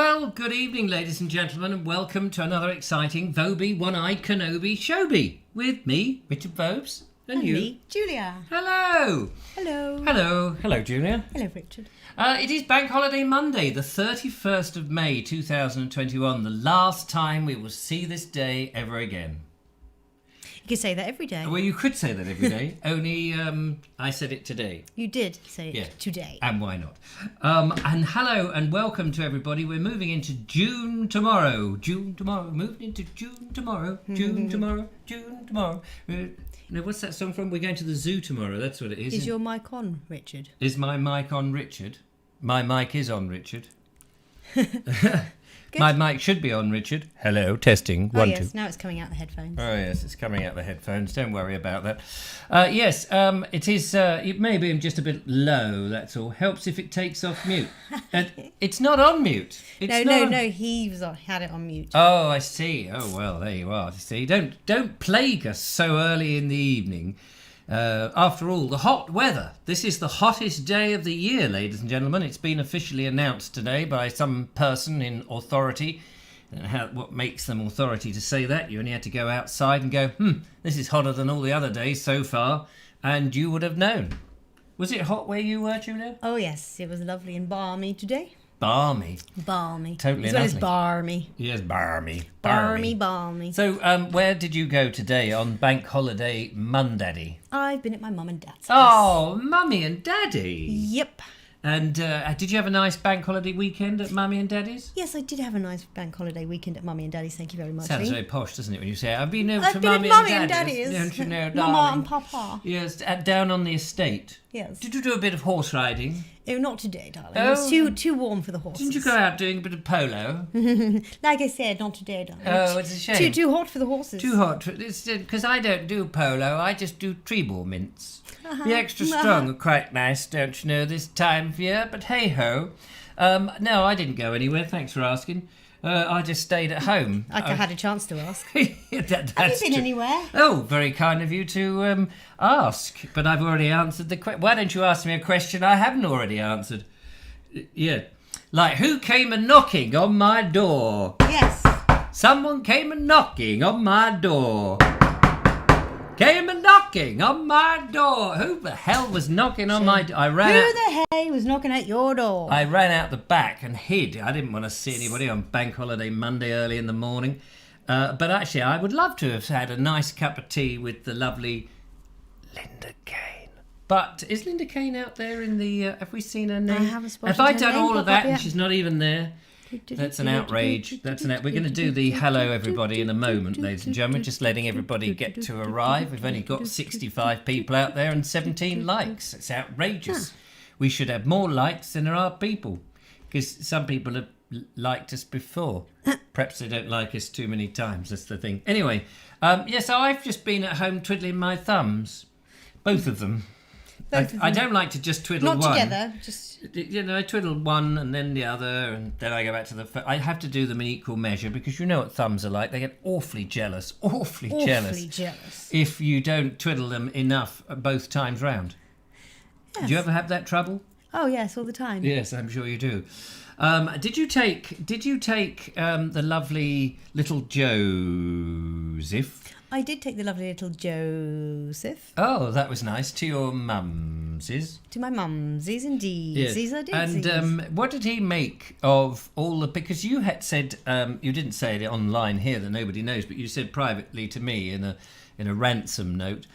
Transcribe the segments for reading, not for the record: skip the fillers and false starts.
Well, good evening, ladies and gentlemen, and welcome to another exciting Vobes One-Eyed Kenobi Showbie with me, Richard Vobes, and you, me, Julia. Hello. Hello. Hello. Hello, Julia. Hello, Richard. It is Bank Holiday Monday, the 31st of May 2021, the last time we will see this day ever again. You could say that every day. Well, you could say that every day, only I said it today. You did say it today. And why not? And hello and welcome to everybody. We're moving into June tomorrow. Moving into June tomorrow. June tomorrow. June tomorrow. Now, what's that song from? We're going to the zoo tomorrow. That's what it is. Is your mic on, Richard? Is my mic on, Richard? My mic is on, Richard. My mic should be on, Richard. Hello, testing. Oh, 1, yes, 2. now it's coming out the headphones. Oh, yes, it's coming out the headphones. Don't worry about that. Yes, it is. It may be just a bit low, that's all. Helps if it takes off mute. It's not on mute. No, he had it on mute. Oh, I see. Oh, well, there you are. See, don't plague us so early in the evening. After all, the hot weather. This is the hottest day of the year, ladies and gentlemen. It's been officially announced today by some person in authority. What makes them authority to say that? You only had to go outside and go, this is hotter than all the other days so far, and you would have known. Was it hot where you were, Julia? Oh, yes, it was lovely and balmy today. Balmy. Totally. As well as barmy. Yes, balmy. Balmy. So, where did you go today on Bank Holiday Monday? I've been at my mum and dad's house. Oh, Mummy and Daddy. Yep. And did you have a nice bank holiday weekend at Mummy and Daddy's? Yes, I did have a nice bank holiday weekend at Mummy and Daddy's. Thank you very much. Sounds very posh, doesn't it, when you say, I've been over to at Mummy and Daddy's. Daddy's. Don't you know, Mama darling? and Papa. Yes, down on the estate. Yes. Did you do a bit of horse riding? Oh, not today, darling. Oh. It was too warm for the horses. Didn't you go out doing a bit of polo? Like I said, not today, darling. Oh, it's a shame. Too hot for the horses. Too hot. It's because I don't do polo. I just do tree ball mints. The extra strong are quite nice, don't you know, this time of year. But hey-ho. No, I didn't go anywhere. Thanks for asking. I just stayed at home. I had a chance to ask. Have you been anywhere? Oh, very kind of you to ask. But I've already answered the question. Why don't you ask me a question I haven't already answered? Yeah. Like, who came a-knocking on my door? Yes. Someone came a-knocking on my door. Came a-knocking on my door. Who the hell was knocking on my door? Who the hell was knocking at your door? I ran out the back and hid. I didn't want to see anybody on Bank Holiday Monday early in the morning. But actually, I would love to have had a nice cup of tea with the lovely Linda Kane. But is Linda Kane out there in the... have we seen her name? I haven't spotted Have I her done name all of that and yet. she's not even there? That's an outrage. We're going to do the hello everybody in a moment, ladies and gentlemen. Just letting everybody get to arrive. We've only got 65 people out there and 17 likes. It's outrageous. We should have more likes than there are people, because some people have liked us before. Perhaps they don't like us too many times. That's the thing. Anyway, so I've just been at home twiddling my thumbs, both of them. I don't like to just twiddle one. Not together, just... I twiddle one and then the other, and then I go back to the... I have to do them in equal measure, because you know what thumbs are like. They get awfully jealous. Awfully jealous. If you don't twiddle them enough both times round. Yes. Do you ever have that trouble? Oh, yes, all the time. Yes, I'm sure you do. Did you take the lovely little Joseph? I did take the lovely little Joseph. Oh, that was nice. To your mumsies? To my mumsies, indeed. Yes. These I did. And what did he make of all the... Because you had said, you didn't say it online here that nobody knows, but you said privately to me in a ransom note,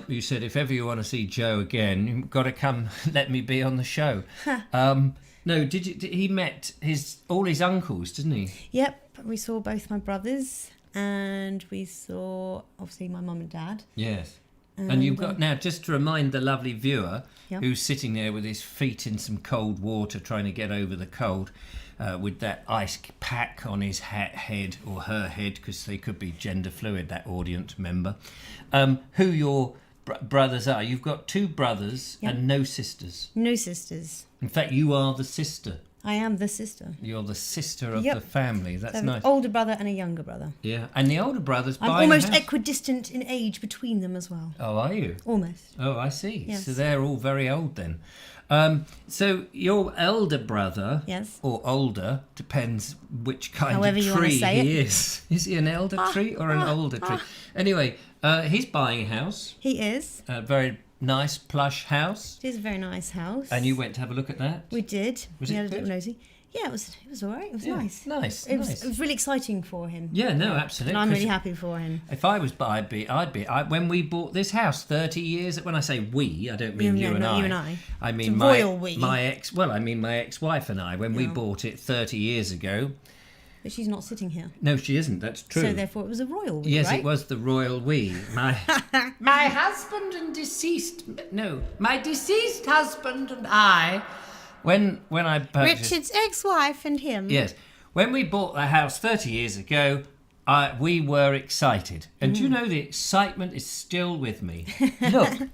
you said, if ever you want to see Joe again, you've got to come let me be on the show. No, he met all his uncles, didn't he? Yep, we saw both my brothers, and we saw, obviously, my mum and dad. Yes. And you've got, now, just to remind the lovely viewer, Yep. who's sitting there with his feet in some cold water trying to get over the cold, with that ice pack on his head or her head, because they could be gender fluid, that audience member, who your brothers are. You've got 2 brothers and no sisters. No sisters. In fact, you are the sister. I am the sister. You're the sister of the family. That's So nice. an older brother and a younger brother. Yeah, and the older brother's I'm buying almost a house. equidistant in age between them as well. Oh, are you? Almost. Oh, I see. Yes. So they're all very old then. So your elder brother, Yes. or older, depends which kind However of you wanna tree say he it. is. Is he an elder tree or an older tree? Anyway, he's buying a house, He is. a very nice plush house, It is a very nice house. and you went to have a look at that. We did. Was we it had a good? little nosy. Yeah, it was all right. It was Yeah, nice. nice, It nice. was really exciting for him. Yeah, no, absolutely. And I'm really 'cause happy for him. If I was, when we bought this house 30 years. When I say we, I don't mean No, you and not I. you and I. I mean It's a royal we. my ex-wife and I. When we Yeah. bought it 30 years ago. But she's not sitting here. No, she isn't. That's true. So therefore it was a royal we, Yes, right? it was the royal we. My husband and my deceased husband and I. When I purchased, Richard's ex-wife and him. yes, when we bought the house 30 years ago, we were excited, and you know the excitement is still with me. Look.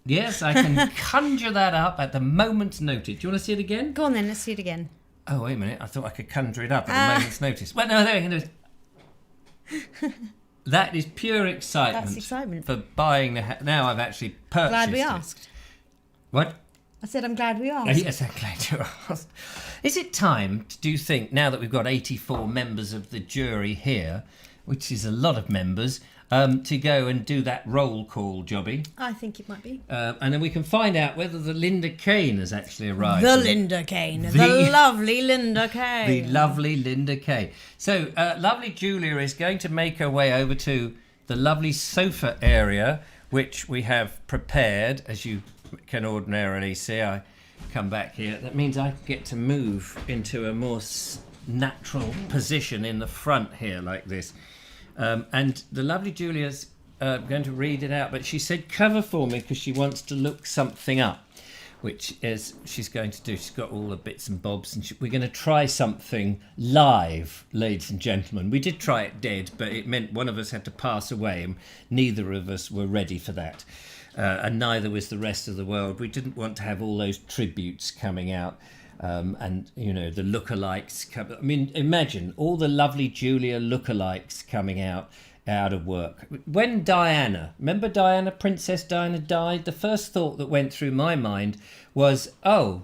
Yes, I can conjure that up at the moment's notice. Do you want to see it again? Go on then, let's see it again. Oh, wait a minute. I thought I could conjure it up at a moment's notice. Well, no, there we go. That is pure excitement. That's excitement. For buying the house. Now I've actually purchased Glad we it. asked. What? I said I'm glad we asked. Yes, I'm glad you asked. Is it time, do you think, now that we've got 84 members of the jury here, which is a lot of members, to go and do that roll call, Jobby? I think it might be. And then we can find out whether the Linda Kane has actually arrived. The Linda Kane. The lovely Linda Kane. The lovely Linda Kay. So, lovely Julia is going to make her way over to the lovely sofa area, which we have prepared, as you can ordinarily see. I come back here. That means I get to move into a more natural position in the front here, like this. And the lovely Julia's going to read it out, but she said cover for me because she wants to look something up, which is she's going to do. She's got all the bits and bobs, and we're going to try something live, ladies and gentlemen. We did try it dead, but it meant one of us had to pass away, and neither of us were ready for that. And neither was the rest of the world. We didn't want to have all those tributes coming out, and the lookalikes. I mean, imagine all the lovely Julia lookalikes coming out of work. When remember Diana, Princess Diana died, the first thought that went through my mind was, oh,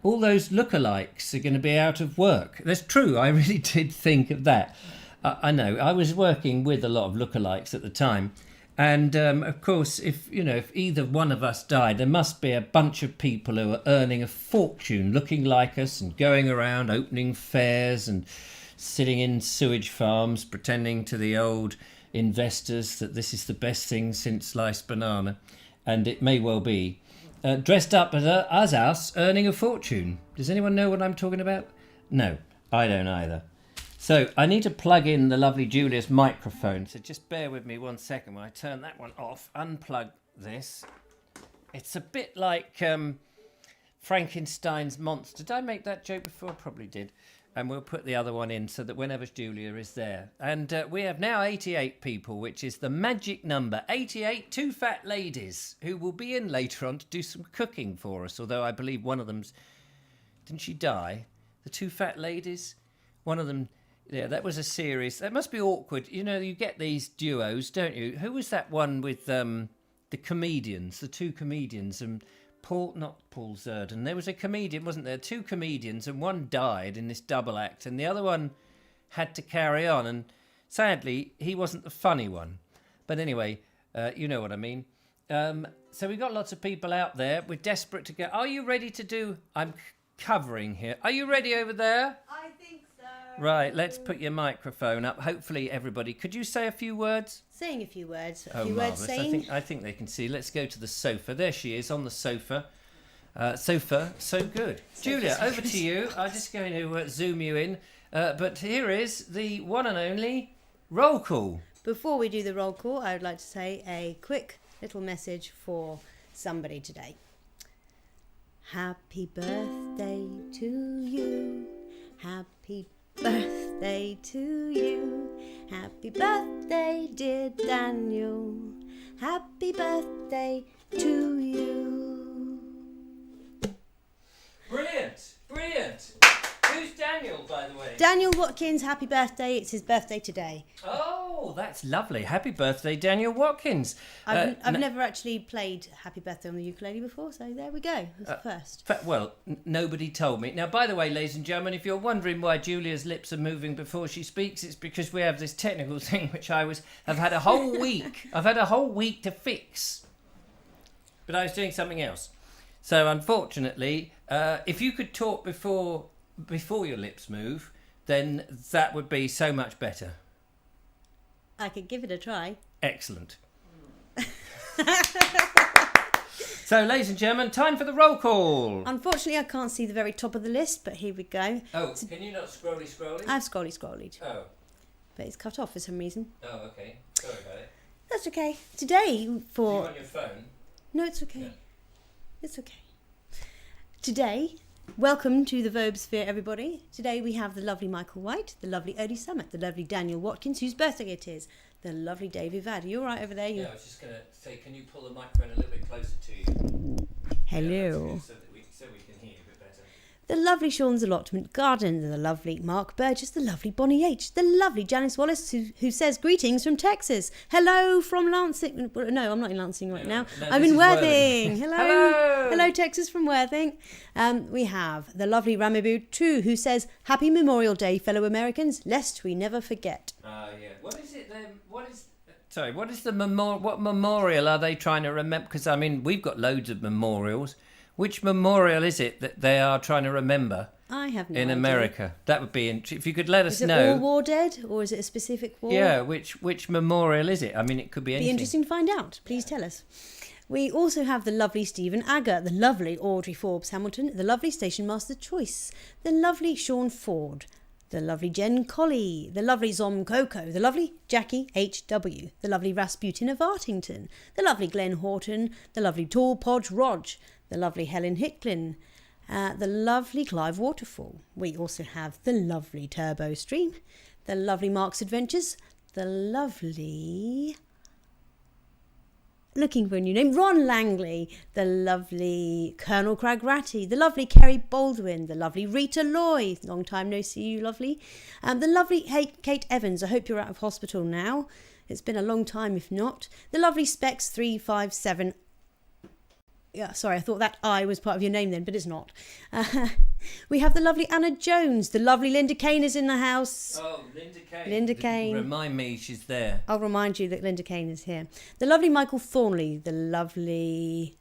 all those lookalikes are going to be out of work. That's true. I really did think of that. I know. I was working with a lot of lookalikes at the time. And, of course, if either one of us died, there must be a bunch of people who are earning a fortune looking like us and going around opening fairs and sitting in sewage farms pretending to the old investors that this is the best thing since sliced banana. And it may well be. Dressed up as us, earning a fortune. Does anyone know what I'm talking about? No, I don't either. So I need to plug in the lovely Julia's microphone. So just bear with me 1 second when I turn that one off. Unplug this. It's a bit like Frankenstein's monster. Did I make that joke before? Probably did. And we'll put the other one in so that whenever Julia is there. And we have now 88 people, which is the magic number. 88 two fat ladies who will be in later on to do some cooking for us. Although I believe one of them's... Didn't she die? The two fat ladies? One of them... Yeah, that was a series. That must be awkward. You get these duos, don't you? Who was that one with the comedians, the two comedians, and not Paul Zerden. There was a comedian, wasn't there? Two comedians, and one died in this double act, and the other one had to carry on. And sadly, he wasn't the funny one. But anyway, you know what I mean. So we've got lots of people out there. We're desperate to get... Are you ready to do... I'm covering here. Are you ready over there? I think so. Right, let's put your microphone up. Hopefully everybody... Could you say a few words? Saying a few words. Marvellous. I think they can see. Let's go to the sofa. There she is on the sofa. Sofa, so good. Julia, over to you. I'm just going to zoom you in. But here is the one and only roll call. Before we do the roll call, I would like to say a quick little message for somebody today. Happy birthday to you. Happy birthday to you. Happy birthday, dear Daniel. Happy birthday to you. Brilliant, brilliant. Who's Daniel? Daniel, by the way? Daniel Watkins, happy birthday. It's his birthday today. Oh, that's lovely. Happy birthday, Daniel Watkins. I've never actually played Happy Birthday on the ukulele before, so there we go. It's the first. Well, nobody told me. Now, by the way, ladies and gentlemen, if you're wondering why Julia's lips are moving before she speaks, it's because we have this technical thing which have had a whole week. I've had a whole week to fix. But I was doing something else. So, unfortunately, if you could talk before your lips move, then that would be so much better. I could give it a try. Excellent. So, ladies and gentlemen, time for the roll call. Unfortunately, I can't see the very top of the list, but here we go. Oh, can you not scrolly? I've scrollied. Oh. But it's cut off for some reason. Oh, okay. Sorry about it. That's okay. Today for... Are you on your phone? No, it's okay. No. It's okay. Today, welcome to the Vobes Sphere, everybody. Today we have the lovely Michael White, the lovely Odie Summit, the lovely Daniel Watkins, whose birthday it is, the lovely David Vad. Are you all right over there? Yeah, I was just going to say, can you pull the microphone a little bit closer to you? Hello. Yeah, that's good, so we can hear you a bit better. The lovely Sean's Allotment Garden, the lovely Mark Burgess, the lovely Bonnie H, the lovely Janice Wallace, who says greetings from Texas. Hello from Lansing. No, I'm not in Lansing right now. I'm in Worthing. Hello, Texas from Worthing. We have the lovely Ramaboo 2, who says, Happy Memorial Day, fellow Americans, lest we never forget. Yeah. What is it then? What is the memorial? What memorial are they trying to remember? Because, I mean, we've got loads of memorials. Which memorial is it that they are trying to remember? I have no in idea. America. That would be if you could let us is it know. all war dead, or is it a specific war? Yeah, which memorial is it? I mean, it could be anything. Be interesting to find out. Please tell us. We also have the lovely Stephen Agger, the lovely Audrey Forbes Hamilton, the lovely Station Master Choice, the lovely Sean Ford, the lovely Jen Colley, the lovely Zom Coco, the lovely Jackie H.W., the lovely Rasputin of Artington, the lovely Glenn Horton, the lovely Tall Podge Rog, the lovely Helen Hicklin, the lovely Clive Waterfall. We also have the lovely Turbo Stream, the lovely Mark's Adventures, the lovely... looking for a new name, Ron Langley, the lovely Colonel Crag Ratty, the lovely Kerry Baldwin, the lovely Rita Loy, long time no see you, lovely, the lovely Kate Evans, I hope you're out of hospital now, it's been a long time if not, the lovely Specs 357, yeah, sorry, I thought that I was part of your name then, but it's not. We have the lovely Anna Jones, the lovely Linda Kane is in the house. Oh, Linda Kane. Linda Kane. Remind me she's there. I'll remind you that Linda Kane is here. The lovely Michael Thornley, the lovely...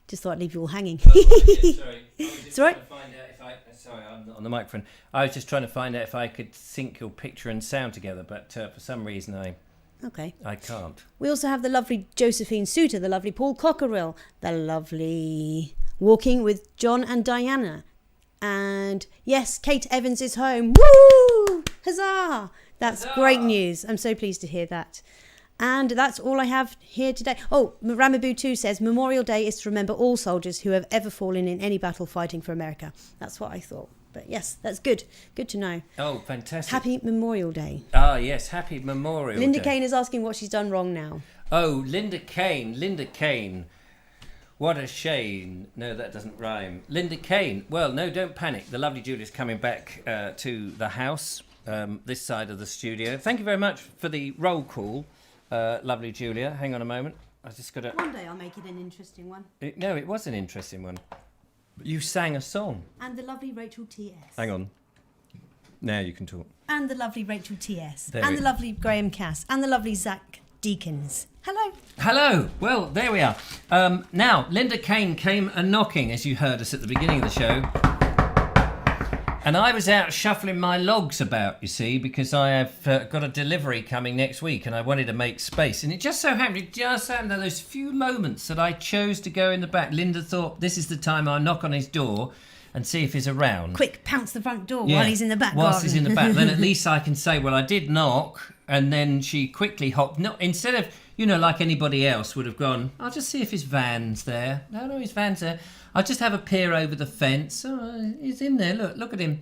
Just thought I'd leave you all hanging. Oh, yeah, sorry. I was just Sorry? trying to find out if I... Sorry, I'm not on the microphone. I was just trying to find out if I could sync your picture and sound together, but for some reason Okay. I can't. We also have the lovely Josephine Souter, the lovely Paul Cockerill, the lovely Walking with John and Diana. And yes, Kate Evans is home. Woo! Huzzah! That's Huzzah! Great news. I'm so pleased to hear that. And that's all I have here today. Oh, Ramaboo 2 says, Memorial Day is to remember all soldiers who have ever fallen in any battle fighting for America. That's what I thought. But yes, that's good. Good to know. Oh, fantastic. Happy Memorial Day. Ah, yes, happy Memorial Linda Day. Kane is asking what she's done wrong now. Oh, Linda Kane. What a shame. No, that doesn't rhyme. Linda Kane. Well, no, don't panic. The lovely Julia's coming back to the house, this side of the studio. Thank you very much for the roll call, lovely Julia. Hang on a moment. I just got to... One day I'll make it an interesting one. No, it was an interesting one. You sang a song. And the lovely Rachel T.S. Hang on. Now you can talk. And the lovely Rachel T.S. There And we- the lovely Graham Cass. And the lovely Zach Deakins. Hello. Hello. Well, there we are. Now, Linda Kane came a-knocking, as you heard us at the beginning of the show. And I was out shuffling my logs about, you see, because I have got a delivery coming next week and I wanted to make space. And it just so happened that those few moments that I chose to go in the back, Linda thought, this is the time I'll knock on his door and see if he's around. Quick, pounce the front door while he's in the back Whilst garden. he's in the back. Then at least I can say, well, I did knock. And then she quickly hopped. No, instead of, like anybody else would have gone, I'll just see if his van's there. No, his van's there. I'll just have a peer over the fence. Oh, he's in there. Look at him.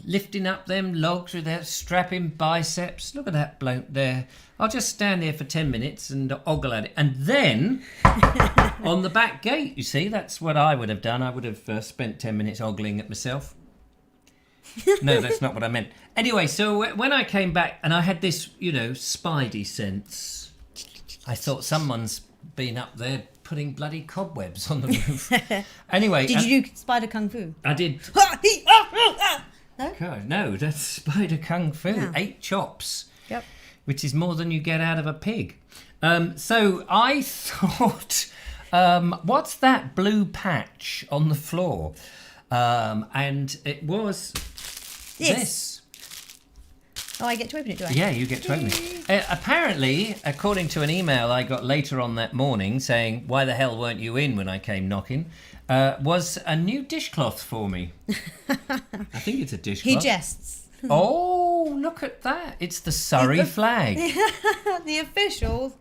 lifting up them logs with their strapping biceps. Look at that bloke there. I'll just stand here for 10 minutes and ogle at it. And then, on the back gate, you see, that's what I would have done. I would have spent 10 minutes ogling at myself. No, that's not what I meant. Anyway, so when I came back and I had this, spidey sense, I thought someone's been up there putting bloody cobwebs on the roof. Anyway. Did you do spider kung fu? I did. No? God, no, that's spider kung fu. Yeah. 8 chops. Yep. Which is more than you get out of a pig. So I thought, what's that blue patch on the floor? And it was this. Oh, I get to open it, do I? Yeah, you get to open it. Apparently, according to an email I got later on that morning saying, why the hell weren't you in when I came knocking, was a new dishcloth for me. I think it's a dishcloth. He jests. Oh, look at that. It's the Surrey flag. The official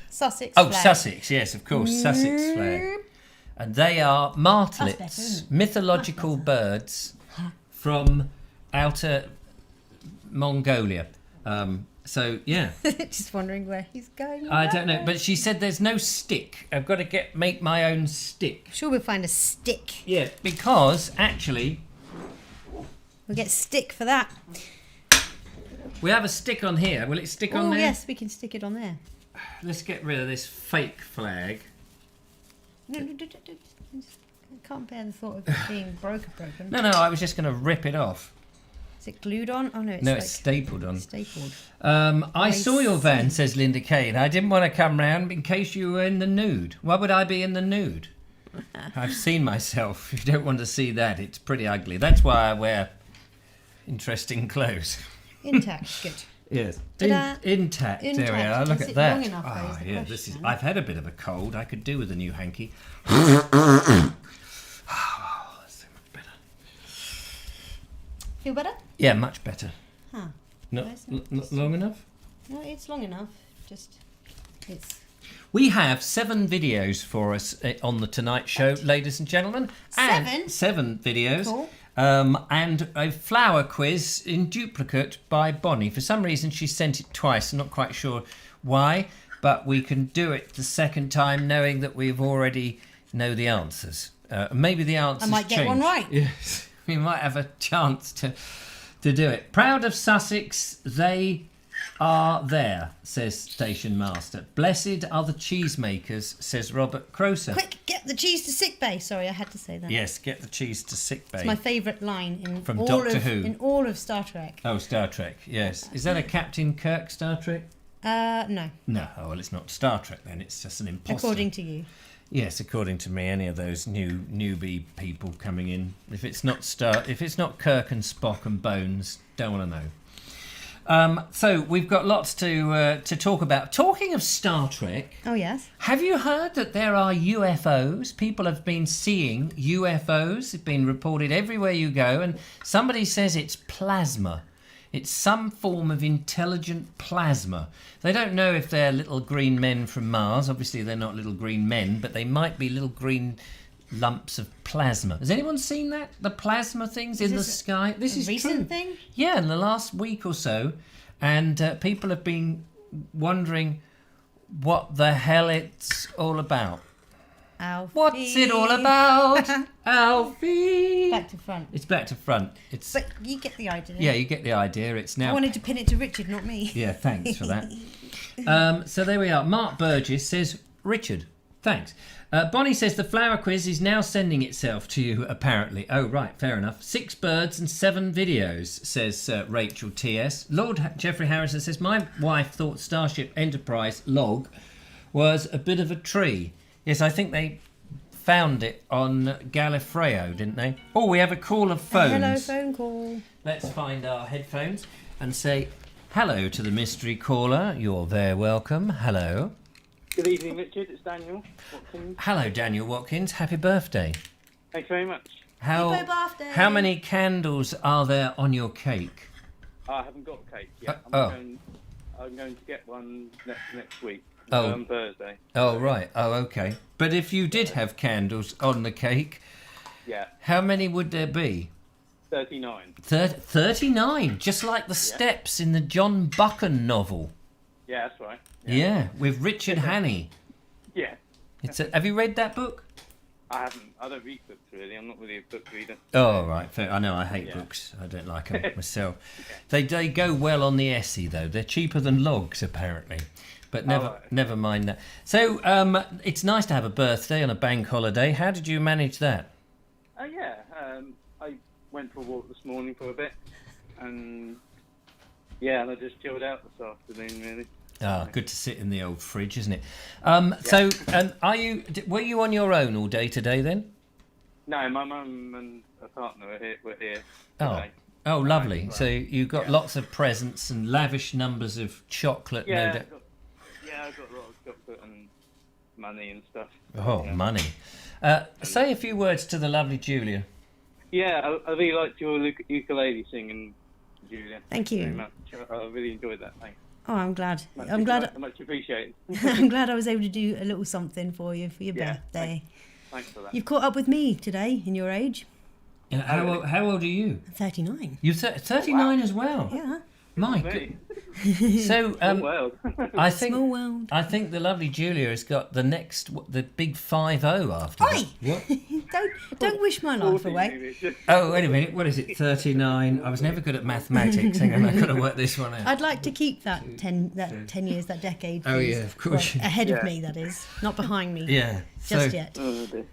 Sussex flag. Oh, Sussex, yes, of course, Sussex flag. And they are martlets, mythological birds from outer Mongolia. So, yeah. Just wondering where he's going. I don't know, but she said there's no stick. I've got to make my own stick. Sure, we'll find a stick. Yeah, because actually... We'll get stick for that. We have a stick on here. Will it stick on there? Oh, yes, we can stick it on there. Let's get rid of this fake flag. No, I can't bear the thought of it being broken. No, I was just going to rip it off. Is it glued on? Oh, no, it's stapled on. Stapled. I saw your van, says Linda Kane. I didn't want to come round in case you were in the nude. Why would I be in the nude? I've seen myself. If you don't want to see that, it's pretty ugly. That's why I wear interesting clothes. Intact, good. Yes, intact. There we are. Look at that. Long enough, oh, yeah, this is. I've had a bit of a cold. I could do with a new hanky. Oh, that's so much better. Feel better? Yeah, much better. Huh. Not long enough? No, it's long enough. Just, it's... We have 7 videos for us on the Tonight Show, ladies and gentlemen. 7? 7 videos. Cool. And a flower quiz in duplicate by Bonnie. For some reason, she sent it twice. I'm not quite sure why, but we can do it the second time knowing that we've already know the answers. Maybe the answers I might get change. one right. Yes, we might have a chance to do it. Proud of Sussex, they are there, says Station Master. Blessed are the cheesemakers, says Robert Croser. Quick, get the cheese to sick bay. Sorry, I had to say that. Yes, get the cheese to sick bay. It's my favourite line From Doctor Who. In all of Star Trek. Oh, Star Trek, yes. Is that a Captain Kirk Star Trek? No. No, oh, well, it's not Star Trek then. It's just an imposter. According to you. Yes, according to me, any of those newbie people coming in. If it's not Kirk and Spock and Bones, don't want to know. So we've got lots to talk about. Talking of Star Trek, Oh, yes. have you heard that there are UFOs? People have been seeing UFOs. It's been reported everywhere you go, and somebody says it's plasma. It's some form of intelligent plasma. They don't know if they're little green men from Mars. Obviously, they're not little green men, but they might be little green lumps of plasma. Has anyone seen that? The plasma things in the sky? This is recent true. thing? Yeah, in the last week or so. And people have been wondering what the hell it's all about. Alfie. What's it all about, Alfie? Back to front. It's back to front. But you get the idea. Yeah, you get the idea. It's now. I wanted to pin it to Richard, not me. Yeah, thanks for that. So there we are. Mark Burgess says, Richard, thanks. Bonnie says the flower quiz is now sending itself to you, apparently. Oh, right, fair enough. 6 birds and 7 videos, says Rachel T.S. Lord Jeffrey Harrison says, my wife thought Starship Enterprise log was a bit of a tree. Yes, I think they found it on Gallifrey, didn't they? Oh, we have a call of phones. Hello, phone call. Let's find our headphones and say hello to the mystery caller. You're very welcome. Hello. Good evening, Richard. It's Daniel Watkins. Hello, Daniel Watkins. Happy birthday. Thanks very much. Happy birthday. How many candles are there on your cake? I haven't got cake yet. I'm going to get one next week. On Thursday. Oh, right. Oh, okay. But if you did have candles on the cake, yeah, how many would there be? 39. 39, just like the steps in the John Buchan novel. Yeah, that's right. Yeah, with Richard Hannay. Yeah. Have you read that book? I haven't. I don't read books, really. I'm not really a book reader. Oh, right. Fair. I know, I hate books. I don't like them myself. They go well on the essay, though. They're cheaper than logs, apparently. But never mind that. So, it's nice to have a birthday on a bank holiday. How did you manage that? I went for a walk this morning for a bit. And I just chilled out this afternoon, really. Ah, good to sit in the old fridge, isn't it? So, were you on your own all day today then? No, my mum and a partner were here today. Oh, lovely. So you got lots of presents and lavish numbers of chocolate. Yeah, I got a lot of chocolate and money and stuff. Oh, money. Say a few words to the lovely Julia. Yeah, I really liked your ukulele singing, Julia. Thank you. Very much. I really enjoyed that. Thanks. Oh, I'm glad. Much appreciated. I'm glad I was able to do a little something for you for your birthday. Thanks for that. You've caught up with me today in your age. How old are you? 39. You're 39 as well? Yeah. My God. So, I think Small world. I think the lovely Julia has got the big 5-0 after Oi! that. What? Don't wish my life away. Oh, wait a minute. What is it? 39. I was never good at mathematics. Hang on, I've got to work this one out. I'd like to keep that 10 years, that decade. Oh, please. yeah, of course. Well, ahead of me, that is. Not behind me. Yeah. Just yet.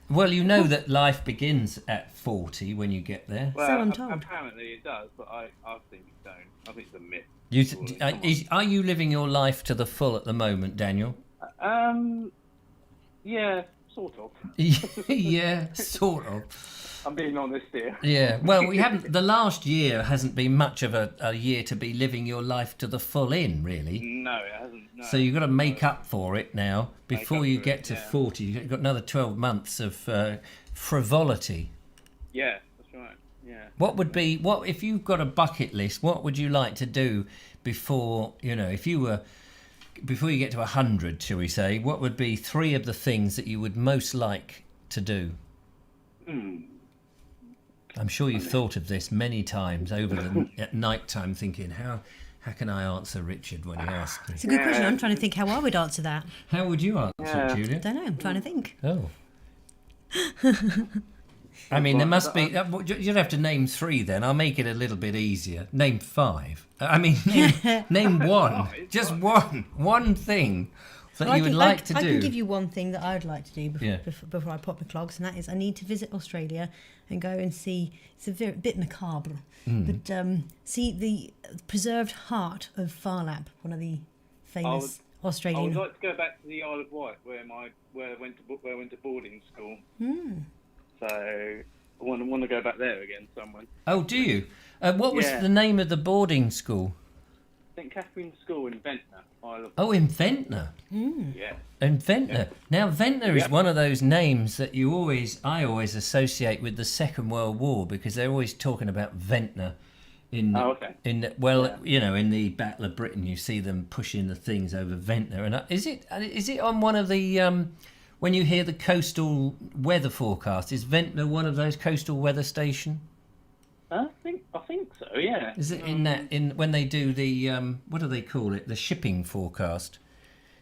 Well, you know that life begins at 40 when you get there. Well, So I'm told. Apparently it does, but I think it don't. I think it's a myth. Are you living your life to the full at the moment, Daniel? Yeah, sort of. Yeah, sort of. I'm being honest here. Yeah, well, we haven't. The last year hasn't been much of a year to be living your life to the full in, really. No, it hasn't. No. So you've got to make up for it now before you get to 40. You've got another 12 months of frivolity. Yeah, that's right. Yeah. What if you've got a bucket list? What would you like to do before you get to 100, shall we say? What would be 3 of the things that you would most like to do? I'm sure you've thought of this many times at night time, thinking how can I answer Richard when he asks me? It's a good question. I'm trying to think how I would answer that. How would you answer it, Julia? I don't know. I'm trying to think. Oh. I mean, there must be. You'd have to name 3 then. I'll make it a little bit easier. Name 5. I mean, name 1. Just one thing that you would like to do. I can give you one thing that I'd like to do before I pop my clogs, and that is I need to visit Australia and go and see. It's a bit macabre, but see the preserved heart of Phar Lap, one of the famous Australian. I would like to go back to the Isle of Wight, where I went to boarding school. So I want to go back there again, somewhere. Oh, do you? What was the name of the boarding school? St Catherine's School in Ventnor, Isle of Wight. Oh, in Ventnor. Yeah. In Ventnor. Now, Ventnor is one of those names that I always associate with the Second World War, because they're always talking about Ventnor. In the Battle of Britain, you see them pushing the things over Ventnor. And is it on one of the when you hear the coastal weather forecast? Is Ventnor one of those coastal weather stations? I think so. Yeah. Is it in when they do the what do they call it? The shipping forecast.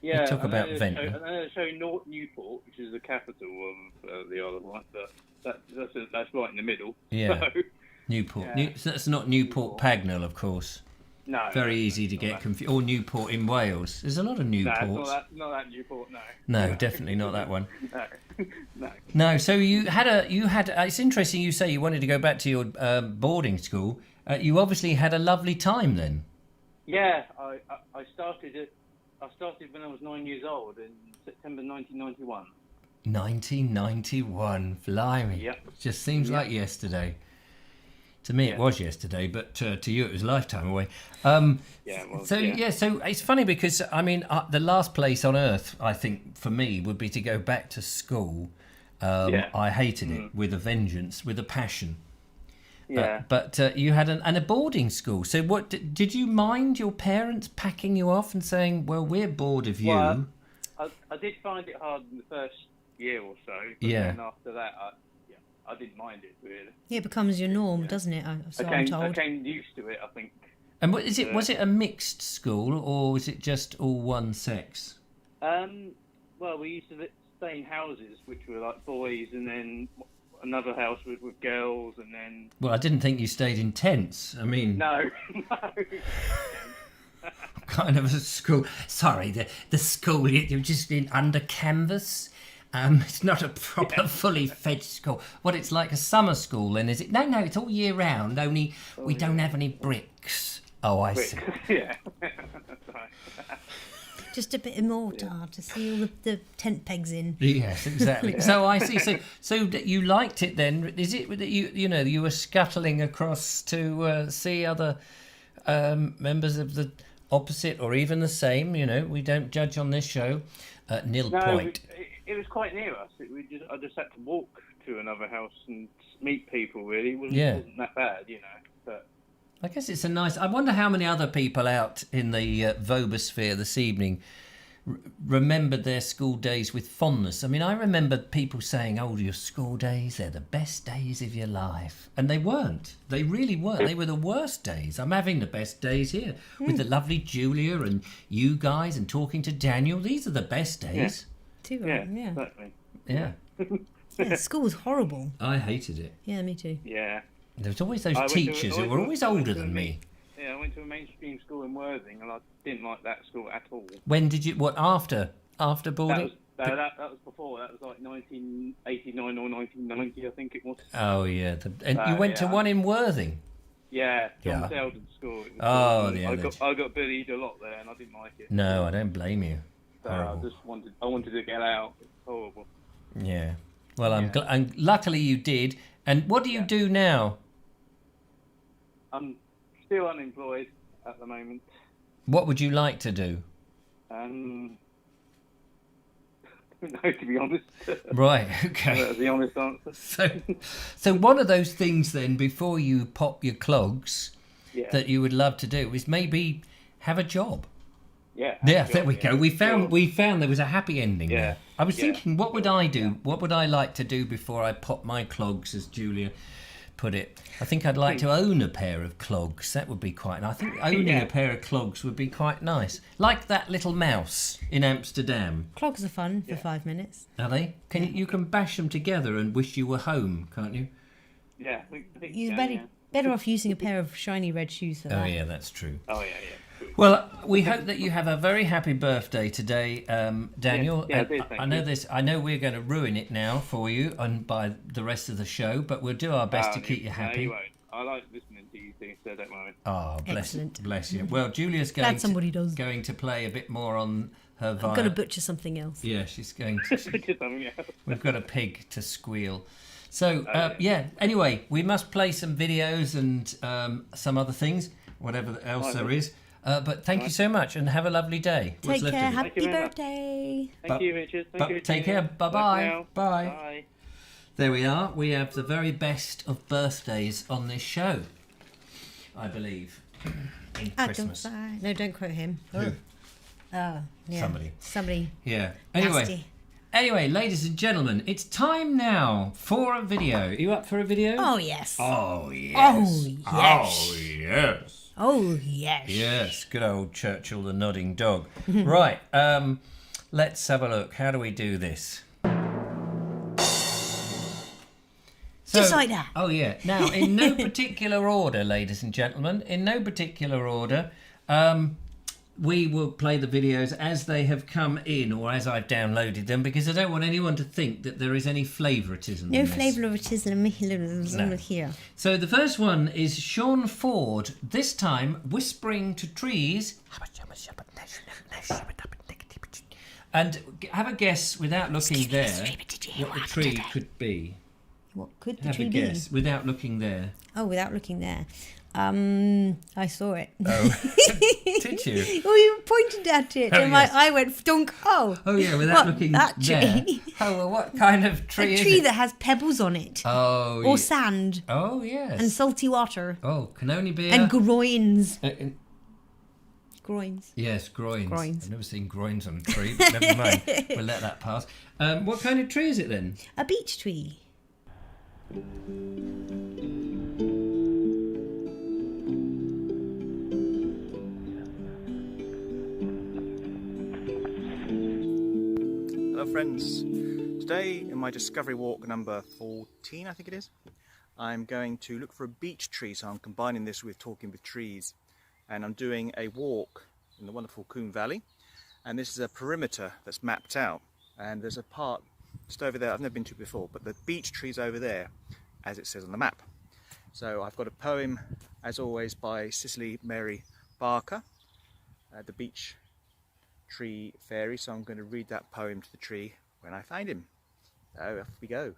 Yeah. They talk about Ventnor. And then they show Newport, which is the capital of the Isle of Wight, but that's right in the middle. Yeah. So, Newport. Yeah. That's not Newport Pagnell, of course. No. Very easy to get confused. Or Newport in Wales. There's a lot of Newports. No, not that Newport. No. No, definitely not that one. No. No. So you had. It's interesting. You say you wanted to go back to your boarding school. You obviously had a lovely time then. Yeah, I started when I was 9 years old in September 1991. 1991, blimey. Yep. Just seems like yesterday. To me, it was yesterday, but to you, it was a lifetime away. So it's funny because, I mean, the last place on earth, I think, for me, would be to go back to school. I hated it with a vengeance, with a passion. Yeah. But you had a boarding school. So what did you mind your parents packing you off and saying, well, we're bored of you? Well, I did find it hard in the first year or so. But then after that, I didn't mind it really. Yeah, it becomes your norm, doesn't it? So I'm I told. came used to it, I think. And what is it? Was it a mixed school, or was it just all one sex? Well, we used to stay in houses which were like boys, and then another house with girls, and then. Well, I didn't think you stayed in tents. I mean, no. Kind of a school. Sorry, the school you're just in under canvas. It's not a proper fully fed school. What, it's like a summer school then, is it? No, it's all year round. Only we don't have any bricks. Oh, I see. Yeah. That's right. Just a bit of mortar to see all the tent pegs in. Yes, exactly. So I see. So you liked it then? Is it that you were scuttling across to see other members of the opposite or even the same? We don't judge on this show. Nil point. It was quite near us. I just had to walk to another house and meet people. Really, it wasn't that bad, But I guess it's a nice. I wonder how many other people out in the Vobosphere this evening remembered their school days with fondness. I mean, I remember people saying, "Oh, your school days—they're the best days of your life," and they weren't. They really weren't. They were the worst days. I'm having the best days here with the lovely Julia and you guys, and talking to Daniel. These are the best days. Too yeah, right, yeah. Exactly. Yeah. Yeah, school was horrible. I hated it. Yeah, me too. Yeah. There was always those teachers who were always older than me. Yeah, I went to a mainstream school in Worthing, and I didn't like that school at all. When did you? What, after boarding? That was before. That was like 1989 or 1990, I think it was. Oh yeah, and you went to one in Worthing. Yeah, John Selden's school. Oh, yeah. I got bullied a lot there, and I didn't like it. No, I don't blame you. So I wanted to get out. It's horrible. Yeah. Well, and luckily you did. And what do you do now? I'm still unemployed at the moment. What would you like to do? No, to be honest. Right. Okay. That's the honest answer. So one of those things then, before you pop your clogs, that you would love to do is maybe have a job. Yeah. There we go. We found there was a happy ending there. I was thinking, what would I do? Yeah. What would I like to do before I pop my clogs, as Julia put it? I think I'd like to own a pair of clogs. That would be quite nice. I think owning a pair of clogs would be quite nice. Like that little mouse in Amsterdam. Clogs are fun for 5 minutes. Are they? You can bash them together and wish you were home, can't you? Yeah. You're better off using a pair of shiny red shoes for that. Oh yeah, that's true. Oh yeah. Well, we hope that you have a very happy birthday today, Daniel. Yeah, I know we're going to ruin it now for you and by the rest of the show, but we'll do our best to keep you happy. No, you won't. I like listening to you things, so don't worry. Oh, bless you. Well, Julia's going to play a bit more on her violin. I'm going to butcher something else. Yeah, she's going to. Butcher something else. We've got a pig to squeal. So, anyway, we must play some videos and some other things, whatever else there is. But thank you so much and have a lovely day. Take care. Happy birthday. Thank you, Richard. Thank you. Take care. Bye-bye. Bye. Bye. There we are. We have the very best of birthdays on this show, I believe, in Christmas. No, don't quote him. Who? Yeah. Somebody. Yeah. Nasty. Anyway, ladies and gentlemen, it's time now for a video. Are you up for a video? Oh, yes. Oh, yes. Oh, yes. Oh, yes. Oh, yes. Yes, good old Churchill the nodding dog. Right, let's have a look. How do we do this? Just like that. Oh, yeah. Now, in no particular order, ladies and gentlemen, we will play the videos as they have come in or as I've downloaded them, because I don't want anyone to think that there is any favouritism. No favouritism here. So the first one is Sean Ford, this time whispering to trees. And have a guess without looking there what the tree could be. What could the tree be? Have a guess without looking there. Oh, without looking there. I saw it. Oh, did you? Well, you pointed at it, and my eye went dunk. Oh yeah, without looking that there. Tree. Oh, well, what kind of tree is it? A tree that has pebbles on it. Oh, or sand. Oh, yes. And salty water. Oh, can only be and groins. Groins. Yes, groins. I've never seen groins on a tree, but never mind. We'll let that pass. What kind of tree is it then? A beech tree. Hello friends, today in my discovery walk number 14 I think it is, I'm going to look for a beech tree, so I'm combining this with talking with trees, and I'm doing a walk in the wonderful Coombe Valley, and this is a perimeter that's mapped out, and there's a part just over there I've never been to before, but the beech tree's over there as it says on the map. So I've got a poem as always by Cicely Mary Barker, The Beech Tree Fairy, so I'm going to read that poem to the tree when I find him. So off we go.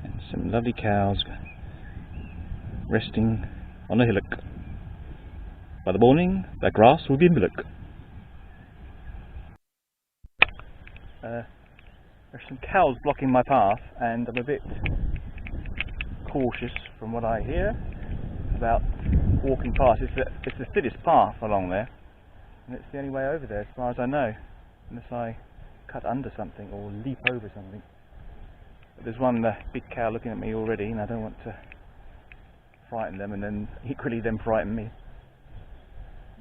And some lovely cows resting on a hillock. By the morning, their grass will be milk. There's some cows blocking my path, and I'm a bit cautious from what I hear about walking past. It's the thinnest path along there, and it's the only way over there as far as I know, unless I cut under something or leap over something. But there's one big cow looking at me already, and I don't want to frighten them and then equally them frighten me.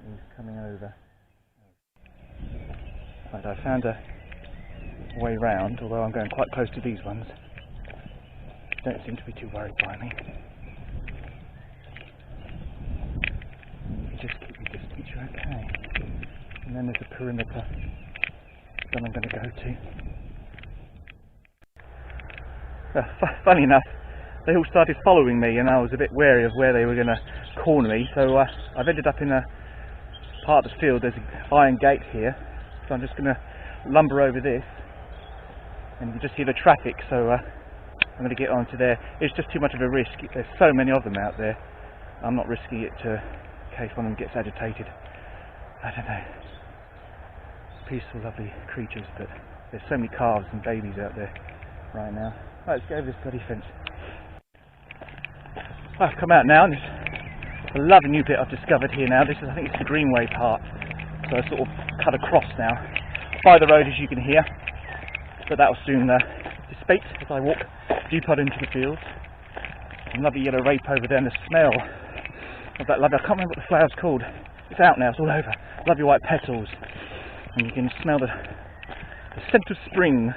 He's coming over. Right, I found a way round, although I'm going quite close to these ones. They don't seem to be too worried by me. You just keep your distance, you're okay. And then there's a perimeter that I'm going to go to. Funny enough, they all started following me, and I was a bit wary of where they were going to corner me, so I've ended up in a part of the field. There's an iron gate here, so I'm just going to lumber over this, and you just hear the traffic, so I'm going to get onto there. It's just too much of a risk. There's so many of them out there. I'm not risking it in case one of them gets agitated. I don't know. Peaceful, lovely creatures, but there's so many calves and babies out there right now. Right, let's go over this bloody fence. I've come out now, and there's a lovely new bit I've discovered here now. I think it's the Greenway part, so I sort of cut across now by the road, as you can hear, but that will soon dissipate as I walk deeper into the fields. Some lovely yellow rape over there, and the smell of that lovely, I can't remember what the flower's called, it's out now, it's all over, lovely white petals, and you can smell the scent of spring.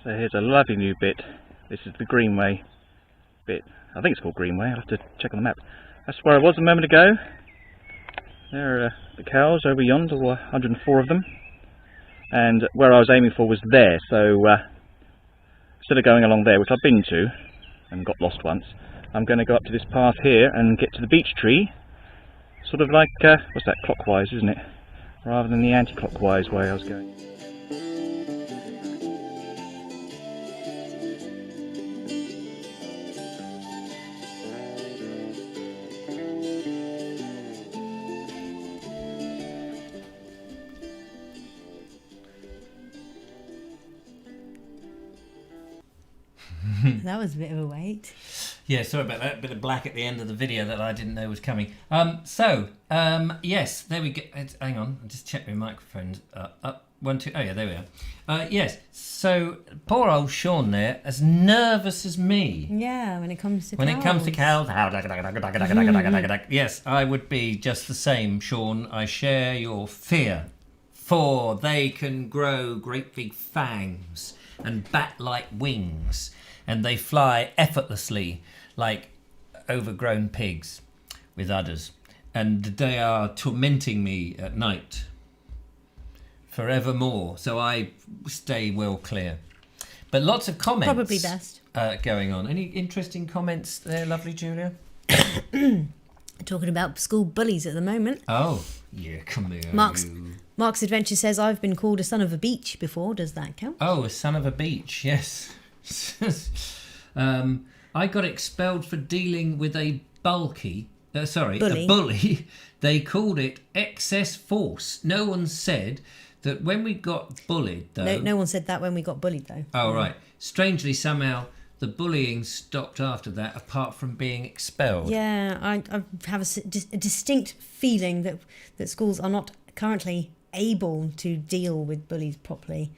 So here's a lovely new bit. This is the Greenway bit. I think it's called Greenway, I'll have to check on the map. That's where I was a moment ago. There are the cows over yonder, 104 of them. And where I was aiming for was there, so instead of going along there, which I've been to and got lost once, I'm going to go up to this path here and get to the beech tree, sort of like, what's that, clockwise, isn't it? Rather than the anti-clockwise way I was going. That was a bit of a wait. Yeah, sorry about that. A bit of black at the end of the video that I didn't know was coming. Yes, there we go. Hang on, I'll just check my microphones. Up, 1, 2. Oh yeah, there we are. Yes. So poor old Sean there, as nervous as me. Yeah, when it comes to When cows. it comes to cows, yes, I would be just the same, Sean. I share your fear, for they can grow great big fangs and bat-like wings, and they fly effortlessly like overgrown pigs with udders, and they are tormenting me at night forevermore, so I stay well clear. But lots of comments Probably best. Going on. Any interesting comments there, lovely Julia? Talking about school bullies at the moment. Oh, yeah, come here. Mark's Adventure says, I've been called a son of a beach before. Does that count? Oh, a son of a beach, yes. I got expelled for dealing with a bulky Bully. a bully, they called it excess force. No one said that when we got bullied, though. No one said that when we got bullied, though. Oh, right. Strangely, somehow, the bullying stopped after that, apart from being expelled. Yeah, I have a distinct feeling that schools are not currently able to deal with bullies properly.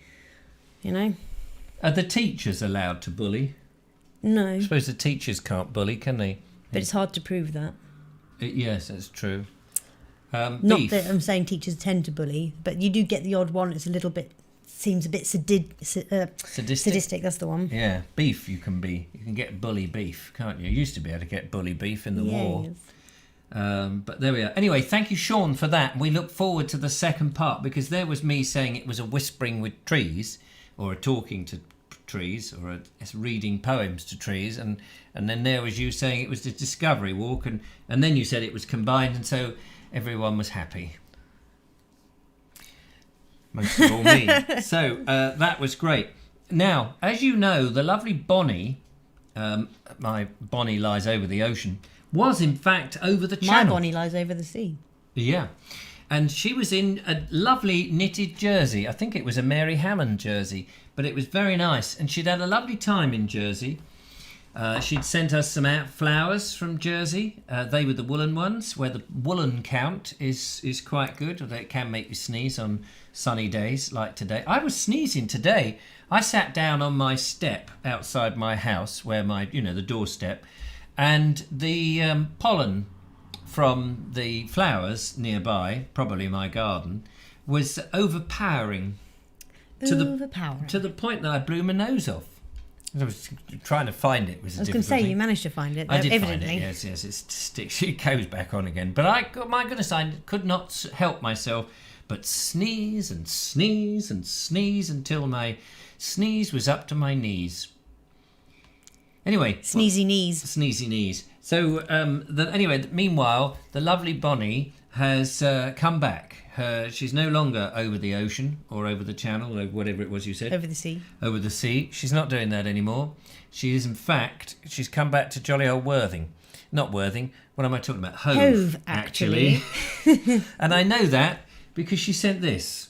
You know? Are the teachers allowed to bully? No. I suppose the teachers can't bully, can they? But it's hard to prove that. Yes, that's true. Not Beef. that I'm saying teachers tend to bully, but you do get the odd one. It's a little bit, seems a bit sadistic. That's the one. Yeah, beef you can get bully beef, can't you? You used to be able to get bully beef in the war. But there we are. Anyway, thank you, Sean, for that. We look forward to the second part, because there was me saying it was a whispering with trees, or a talking to trees, or a reading poems to trees, and then there was you saying it was the discovery walk, and then you said it was combined, and so everyone was happy. Most of all me. So that was great. Now, as you know, the lovely Bonnie, my Bonnie lies over the ocean, was in fact over the channel. My Bonnie lies over the sea. Yeah. And she was in a lovely knitted jersey. I think it was a Mary Hammond jersey, but it was very nice. And she'd had a lovely time in Jersey. She'd sent us some flowers from Jersey. They were the woolen ones, where the woolen count is quite good, although it can make you sneeze on sunny days like today. I was sneezing today. I sat down on my step outside my house, where the doorstep, and the pollen from the flowers nearby, probably my garden, was overpowering. To the point that I blew my nose off. I was trying to find it. I was going to say, you managed to find it. I did evidently. find it, yes. It sticks. It goes back on again. But my goodness, I could not help myself but sneeze and sneeze and sneeze until my sneeze was up to my knees. Anyway. Sneezy knees. Sneezy knees. So, meanwhile, the lovely Bonnie has come back. She's no longer over the ocean or over the channel or whatever it was you said. Over the sea. Over the sea. She's not doing that anymore. She is, in fact, she's come back to jolly old Worthing. Not Worthing. What am I talking about? Hove, actually. And I know that because she sent this.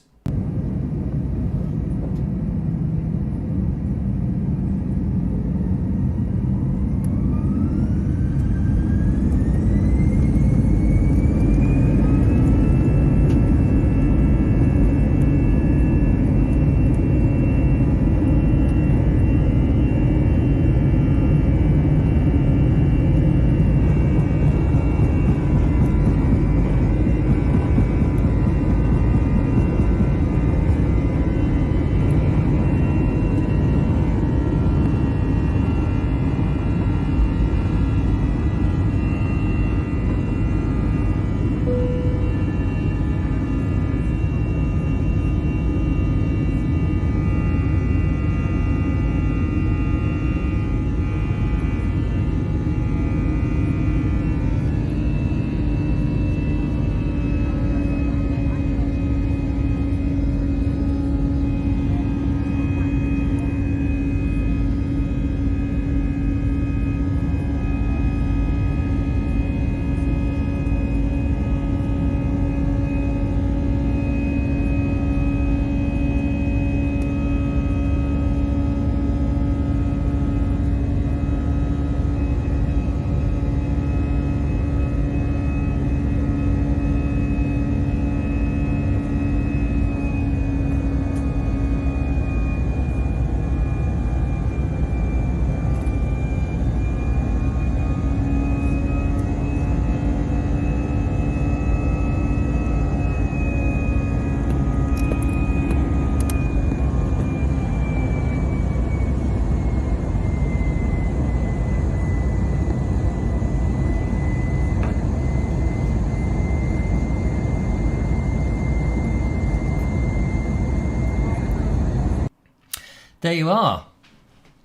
There you are.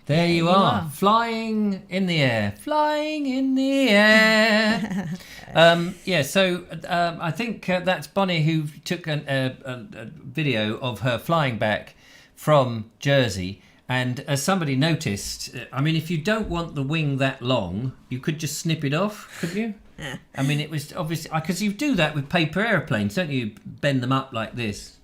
There you are. Flying in the air. Flying in the air. I think that's Bonnie who took a video of her flying back from Jersey. And as somebody noticed, I mean, if you don't want the wing that long, you could just snip it off, couldn't you? I mean, it was obviously because you do that with paper aeroplanes, don't you? Bend them up like this.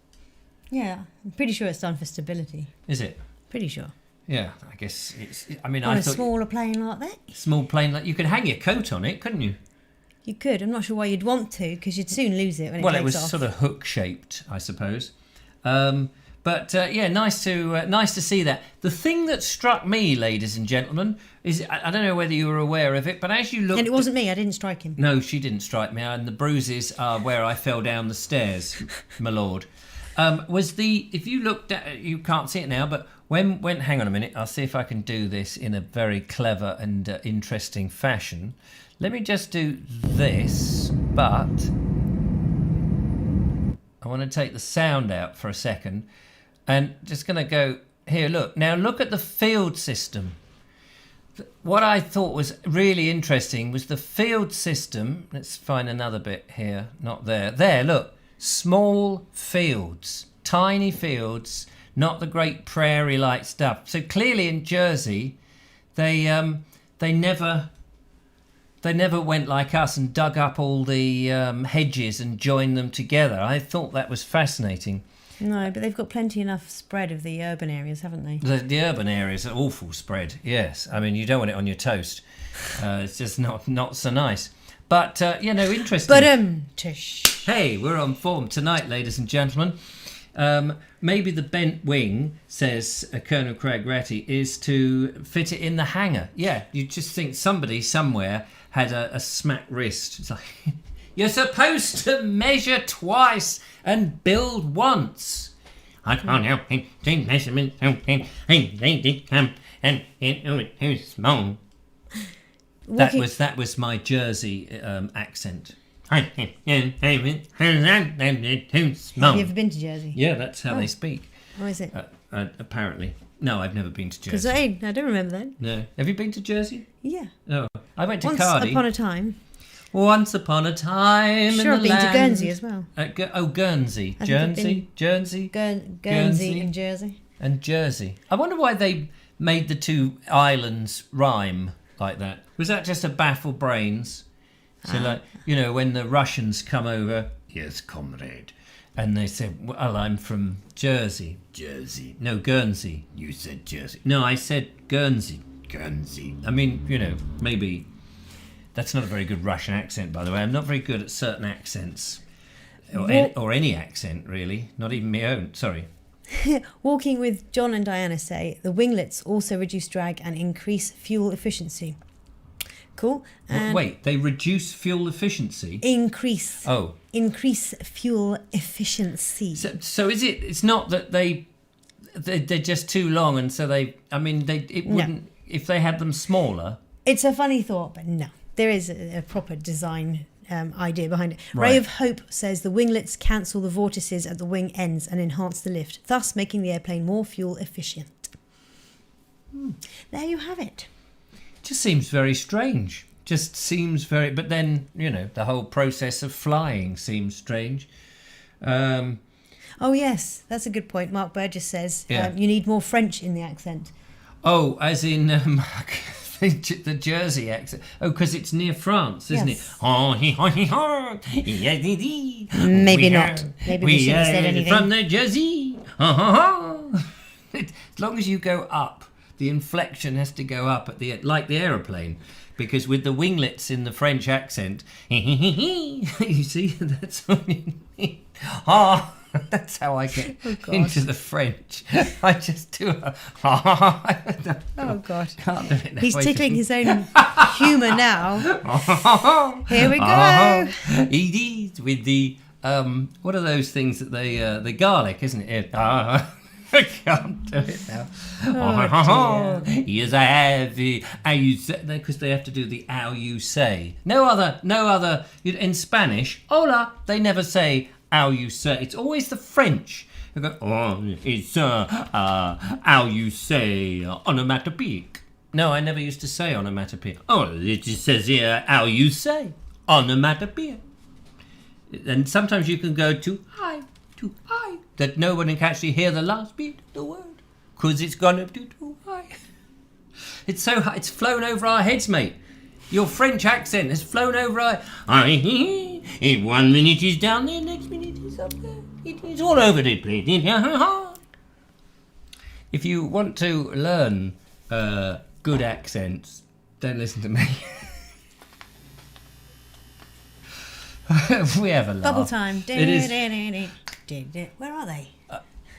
Yeah, I'm pretty sure it's done for stability. Is it? Pretty sure. Yeah, I guess it's. I mean, On I a thought smaller plane like that? small plane like you could hang your coat on it, couldn't you? You could. I'm not sure why you'd want to, because you'd soon lose it when it Well, takes it was off. sort of hook shaped, I suppose. But yeah, nice to see that. The thing that struck me, ladies and gentlemen, is I don't know whether you were aware of it, but as you looked, And it wasn't me. I didn't strike him. No, she didn't strike me, and the bruises are where I fell down the stairs, my lord. If you looked at, you can't see it now, but when hang on a minute, I'll see if I can do this in a very clever and interesting fashion. Let me just do this, but I want to take the sound out for a second, and just going to go here. Look now, look at the field system. What I thought was really interesting was the field system. Let's find another bit here. Not there. There, look. Small fields, tiny fields, not the great prairie-like stuff. So clearly in Jersey, they never went like us and dug up all the hedges and joined them together. I thought that was fascinating. No, but they've got plenty enough spread of the urban areas, haven't they? The urban areas are awful spread. Yes, I mean you don't want it on your toast. It's just not so nice. But interesting. But tush. Hey, we're on form tonight, ladies and gentlemen. Maybe the bent wing, says Colonel Craig Ratty, is to fit it in the hangar. Yeah, you just think somebody somewhere had a smack wrist. It's like, you're supposed to measure twice and build once. I can't help it. Take measurements. And it too small. That was my Jersey accent. Have you ever been to Jersey? Yeah, that's how they speak. Oh, is it? Apparently. No, I've never been to Because Jersey. I don't remember that. No. Have you been to Jersey? Yeah. Oh, I went to Once Cardiff. upon a time. Once upon a time Sure, in I've the been to land. Guernsey as well. Guernsey. I think I've been- Guernsey Guernsey and Jersey. and Jersey. I wonder why they made the two islands rhyme like that. Was that just to baffle brains? So like, when the Russians come over, yes, comrade, and they said, well, I'm from Jersey. Jersey. No, Guernsey. You said Jersey. No, I said Guernsey. Guernsey. I mean, maybe that's not a very good Russian accent, by the way. I'm not very good at certain accents. Or any accent, really. Not even my own. Sorry. Walking with John and Diana say the winglets also reduce drag and increase fuel efficiency. Cool. And Wait, they reduce fuel efficiency? increase. Oh. Increase fuel efficiency. So is it? It's not that they're just too long, and so it wouldn't if they had them smaller. It's a funny thought, but no, there is a proper design idea behind it. Right. Ray of Hope says the winglets cancel the vortices at the wing ends and enhance the lift, thus making the airplane more fuel efficient. There you have it. Just seems very strange. But then, the whole process of flying seems strange. Oh, yes, that's a good point. Mark Burgess says Yeah. you need more French in the accent. Oh, as in the Jersey accent. Oh, because it's near France, isn't Yes. it? Maybe not. Maybe we shouldn't have said anything. From the Jersey. As long as you go up, the inflection has to go up like the aeroplane. Because with the winglets in the French accent, you see, that's what you mean. That's how I get into the French. I just do a... Oh, God. Can't do it now. He's Wait. tickling his own humour now. Here we go. It is with the... what are those things that the garlic, isn't it? I can't do it now. Yes, I have. Because they have to do the "ow you say." No other. In Spanish, "Hola," they never say "ow you say." It's always the French who go, "Oh, it's ow you say onomatopoeic." No, I never used to say onomatopoeic. Oh, it just says here "ow you say onomatopoeic." And sometimes you can go to I. That no one can actually hear the last bit of the word. Because it's gone up to high. It's so high, it's flown over our heads, mate. Your French accent has flown over. In 1 minute he's down there, next minute he's up there. It's all over the place. If you want to learn good accents, don't listen to me. We have a laugh. Bubble time. It is. Where are they?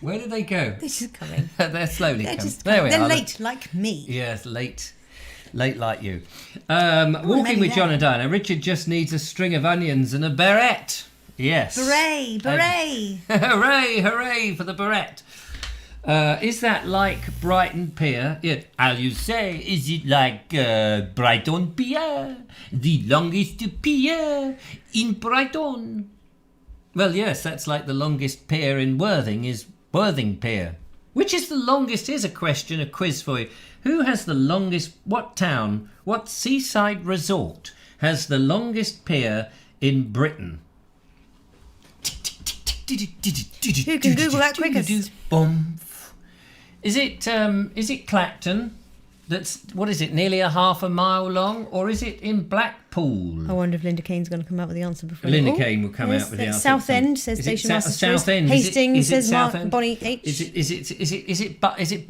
Where did they go? They're just coming. They're slowly They're coming. just There we They're are. late, like me. Yes, late like you. Walking maybe with John there. and Dinah. Richard just needs a string of onions and a beret. Yes. Beret, beret. Hooray for the beret. Is that like Brighton Pier? Yeah. As you say, is it like Brighton Pier? The longest pier in Brighton. Well, yes, that's like the longest pier in Worthing is Worthing Pier. Which is the longest? Here's a quiz for you. Who has the longest, what town, what seaside resort has the longest pier in Britain? Who can Google that quickest? Is it Clacton? That's, what is it, nearly a half a mile long? Or is it in Blackpool? I wonder if Linda Kane's going to come out with the answer before. Linda Kane will come out with the answer. Southend says Is it Station Master's Choice. Southend? Hastings Is it says Southend? Bonnie H. Is it Bob? Is it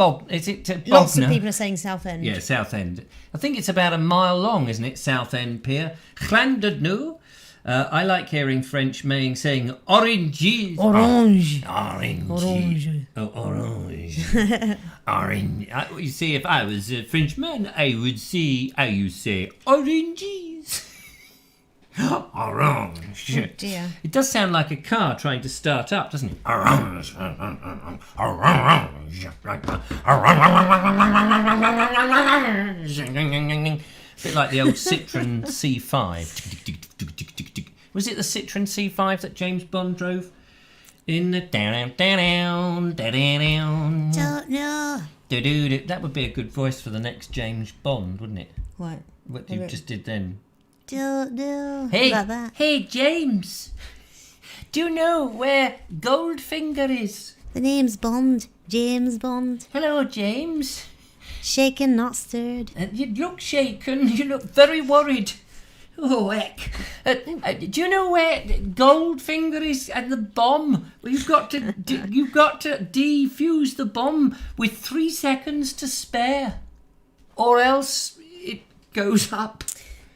Lots of Bogner? people are saying Southend. Yeah, Southend. I think it's about a mile long, isn't it? Southend Pier. Llandudno. I like hearing French saying oranges. Orange. Orange. Orange. Oh, orange. Orange. You see, if I was a Frenchman, I would see how you say oranges. Orange. Oh dear. It does sound like a car trying to start up, doesn't it? Orange. Orange. A bit like the old Citroen C5. Was it the Citroen C5 that James Bond drove? In the down. Don't know. That would be a good voice for the next James Bond, wouldn't it? What? What you just did then. Don't know. Hey, Like that. hey, James. Do you know where Goldfinger is? The name's Bond. James Bond. Hello, James. Shaken, not stirred. You look shaken. You look very worried. Oh, heck. Do you know where Goldfinger is and the bomb? Well, you've got to defuse the bomb with 3 seconds to spare. Or else it goes up.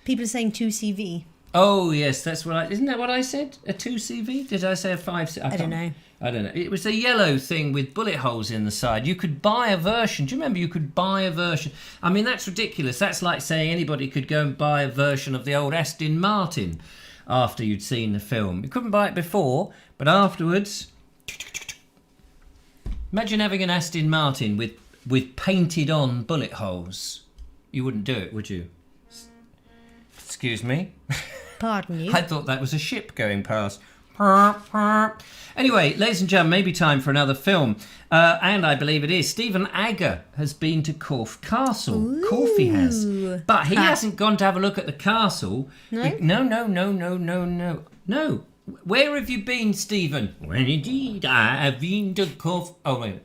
People are saying 2CV. Oh, yes, that's what isn't that what I said? A 2CV? Did I say a 5? I don't know. I don't know. It was a yellow thing with bullet holes in the side. You could buy a version. Do you remember you could buy a version? I mean, that's ridiculous. That's like saying anybody could go and buy a version of the old Aston Martin after you'd seen the film. You couldn't buy it before, but afterwards... Imagine having an Aston Martin with painted on bullet holes. You wouldn't do it, would you? Excuse me? Pardon you. I thought that was a ship going past. Anyway, ladies and gentlemen, maybe time for another film. And I believe it is. Stephen Agger has been to Corfe Castle. Corfe has. But he hasn't gone to have a look at the castle. No? No. Where have you been, Stephen? Well, indeed, I have been to Corfe... Oh, wait.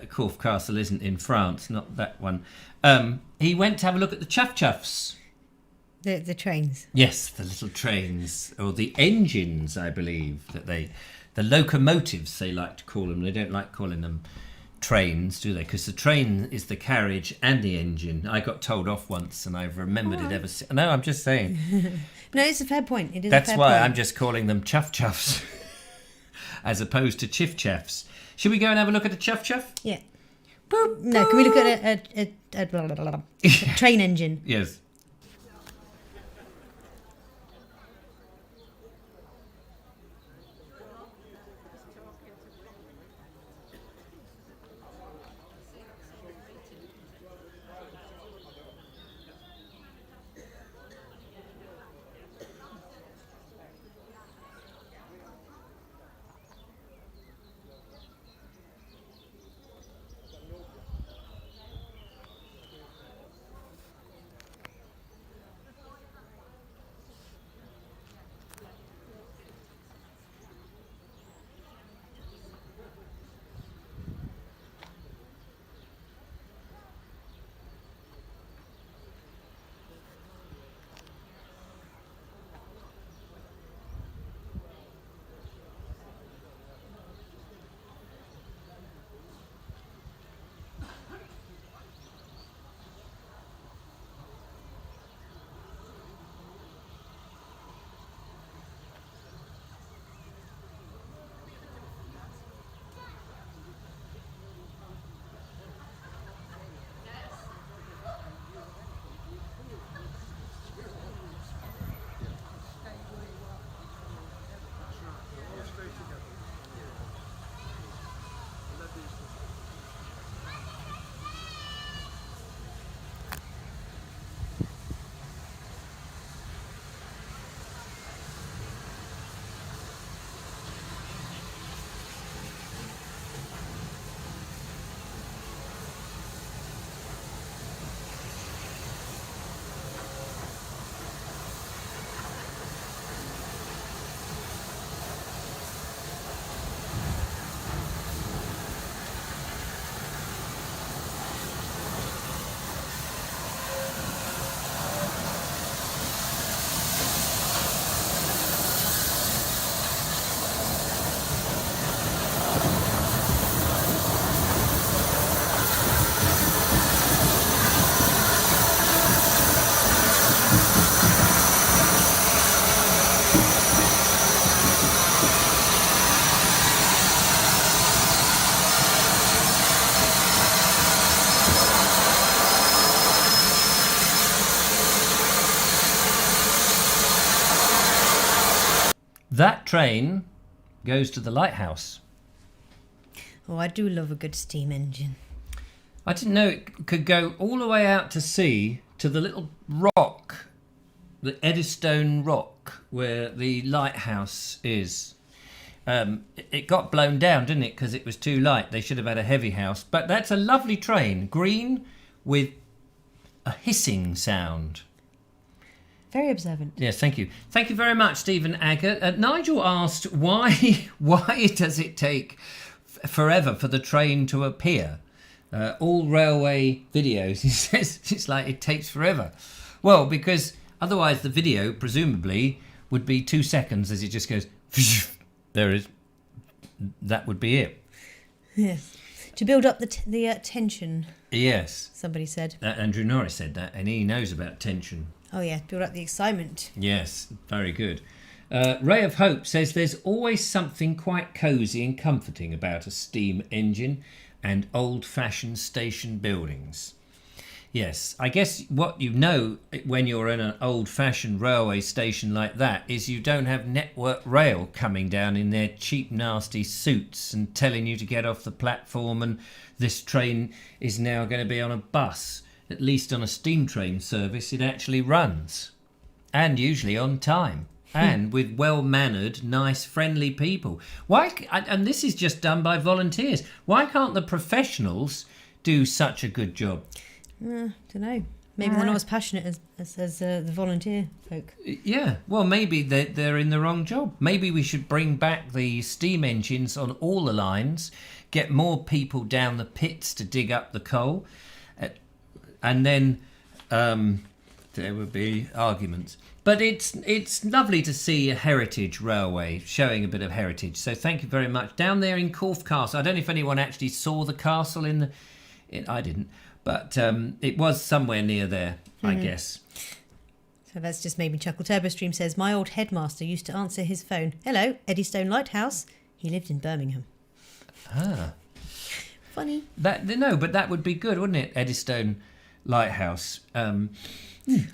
Corfe Castle isn't in France, not that one. He went to have a look at the Chuff Chuffs. The trains. Yes, the little trains, or the engines, I believe, the locomotives, they like to call them. They don't like calling them trains, do they? Because the train is the carriage and the engine. I got told off once, and I've remembered it ever since. No, I'm just saying. No, it's a fair point. It is That's a fair why point. I'm just calling them Chuff Chuffs, as opposed to Chiff Chaffs. Should we go and have a look at a Chuff Chuff? Yeah. No, can we look at a train engine? Yes. that train goes to the lighthouse. Oh, I do love a good steam engine. I didn't know it could go all the way out to sea to the little rock, the Eddystone Rock, where the lighthouse is. It got blown down, didn't it? Because it was too light. They should have had a heavy house. But that's a lovely train, green with a hissing sound. Very observant. Yes, thank you. Thank you very much, Stephen Agger. Nigel asked why does it take forever for the train to appear? All railway videos, he says, it's like it takes forever. Well, because otherwise the video, presumably, would be 2 seconds as it just goes, there it is. That would be it. Yes. To build up the tension. Yes. Somebody said. Andrew Norris said that, and he knows about tension. Oh, yeah, build up the excitement. Yes, very good. Ray of Hope says there's always something quite cosy and comforting about a steam engine and old-fashioned station buildings. Yes, I guess what you know when you're in an old-fashioned railway station like that is you don't have Network Rail coming down in their cheap, nasty suits and telling you to get off the platform and this train is now going to be on a bus. At least on a steam train service, it actually runs. And usually on time. And with well-mannered, nice, friendly people. And this is just done by volunteers. Why can't the professionals do such a good job? Don't know. Maybe they're not as passionate as the volunteer folk. Yeah, well, maybe they're in the wrong job. Maybe we should bring back the steam engines on all the lines, get more people down the pits to dig up the coal, and then there would be arguments. But it's lovely to see a heritage railway showing a bit of heritage. So thank you very much. Down there in Corfe Castle, I don't know if anyone actually saw the castle I didn't, but it was somewhere near there, I guess. So that's just made me chuckle. TurboStream says, my old headmaster used to answer his phone. Hello, Eddystone Lighthouse. He lived in Birmingham. Ah. Funny. No, but that would be good, wouldn't it? Eddystone Lighthouse.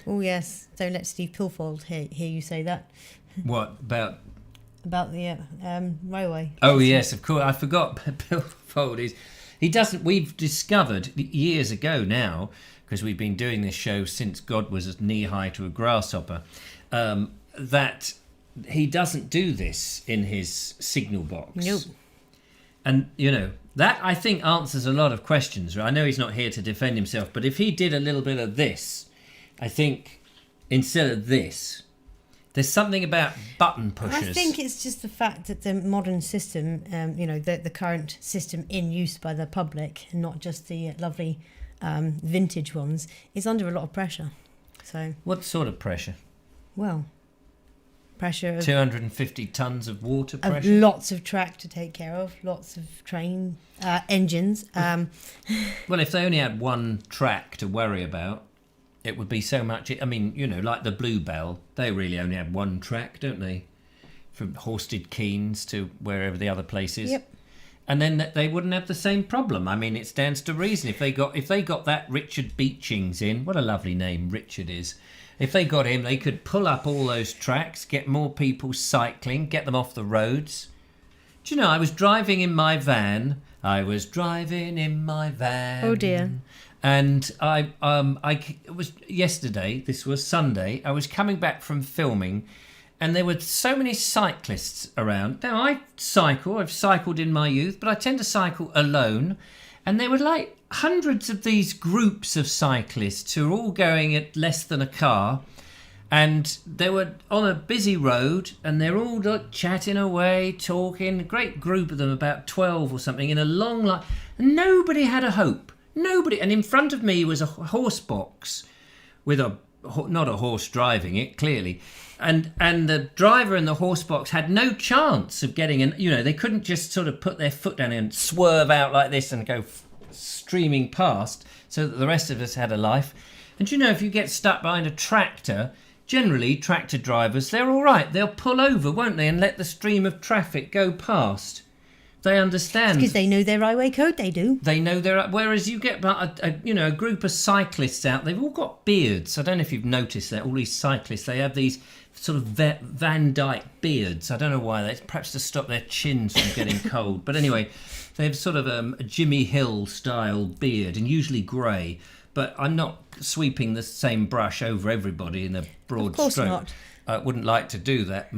Oh, yes. Don't let Steve Pilfold hear you say that. What about? About the railway. Oh, yes, of course. I forgot Pilfold is... He doesn't... We've discovered years ago now, because we've been doing this show since God was knee-high to a grasshopper, that he doesn't do this in his signal box. Nope. And, that, I think, answers a lot of questions. I know he's not here to defend himself, but if he did a little bit of this, I think, instead of this, there's something about button pushers. I think it's just the fact that the modern system, the current system in use by the public, and not just the lovely vintage ones, is under a lot of pressure. So. What sort of pressure? Well, pressure of 250 tons of water pressure. Of lots of track to take care of, lots of train engines. Well, if they only had one track to worry about, it would be so much. I mean, like the Bluebell, they really only have one track, don't they? From Horsted Keynes to wherever the other place is. Yep. And then they wouldn't have the same problem. I mean, it stands to reason if they got that Richard Beechings in. What a lovely name Richard is. If they got him, they could pull up all those tracks, get more people cycling, get them off the roads. Do you know, I was driving in my van. Oh dear. And it was yesterday, this was Sunday, I was coming back from filming and there were so many cyclists around. Now, I've cycled in my youth, but I tend to cycle alone. And there were like hundreds of these groups of cyclists who were all going at less than a car. And they were on a busy road and they're all chatting away, talking. A great group of them, about 12 or something, in a long line. And nobody had a hope. Nobody. And in front of me was a horse box with not a horse driving it, clearly. And the driver in the horse box had no chance of getting in. They couldn't just sort of put their foot down and swerve out like this and go streaming past so that the rest of us had a life. And if you get stuck behind a tractor, generally tractor drivers, they're all right. They'll pull over, won't they, and let the stream of traffic go past. They understand. Because they know their highway code, they do. They know they're. Whereas you get a group of cyclists out. They've all got beards. I don't know if you've noticed that. All these cyclists, they have these sort of Van Dyke beards. I don't know why. They perhaps to stop their chins from getting cold. But anyway, they have sort of a Jimmy Hill style beard, and usually grey. But I'm not sweeping the same brush over everybody in a broad stroke. Of course not. I wouldn't like to do that,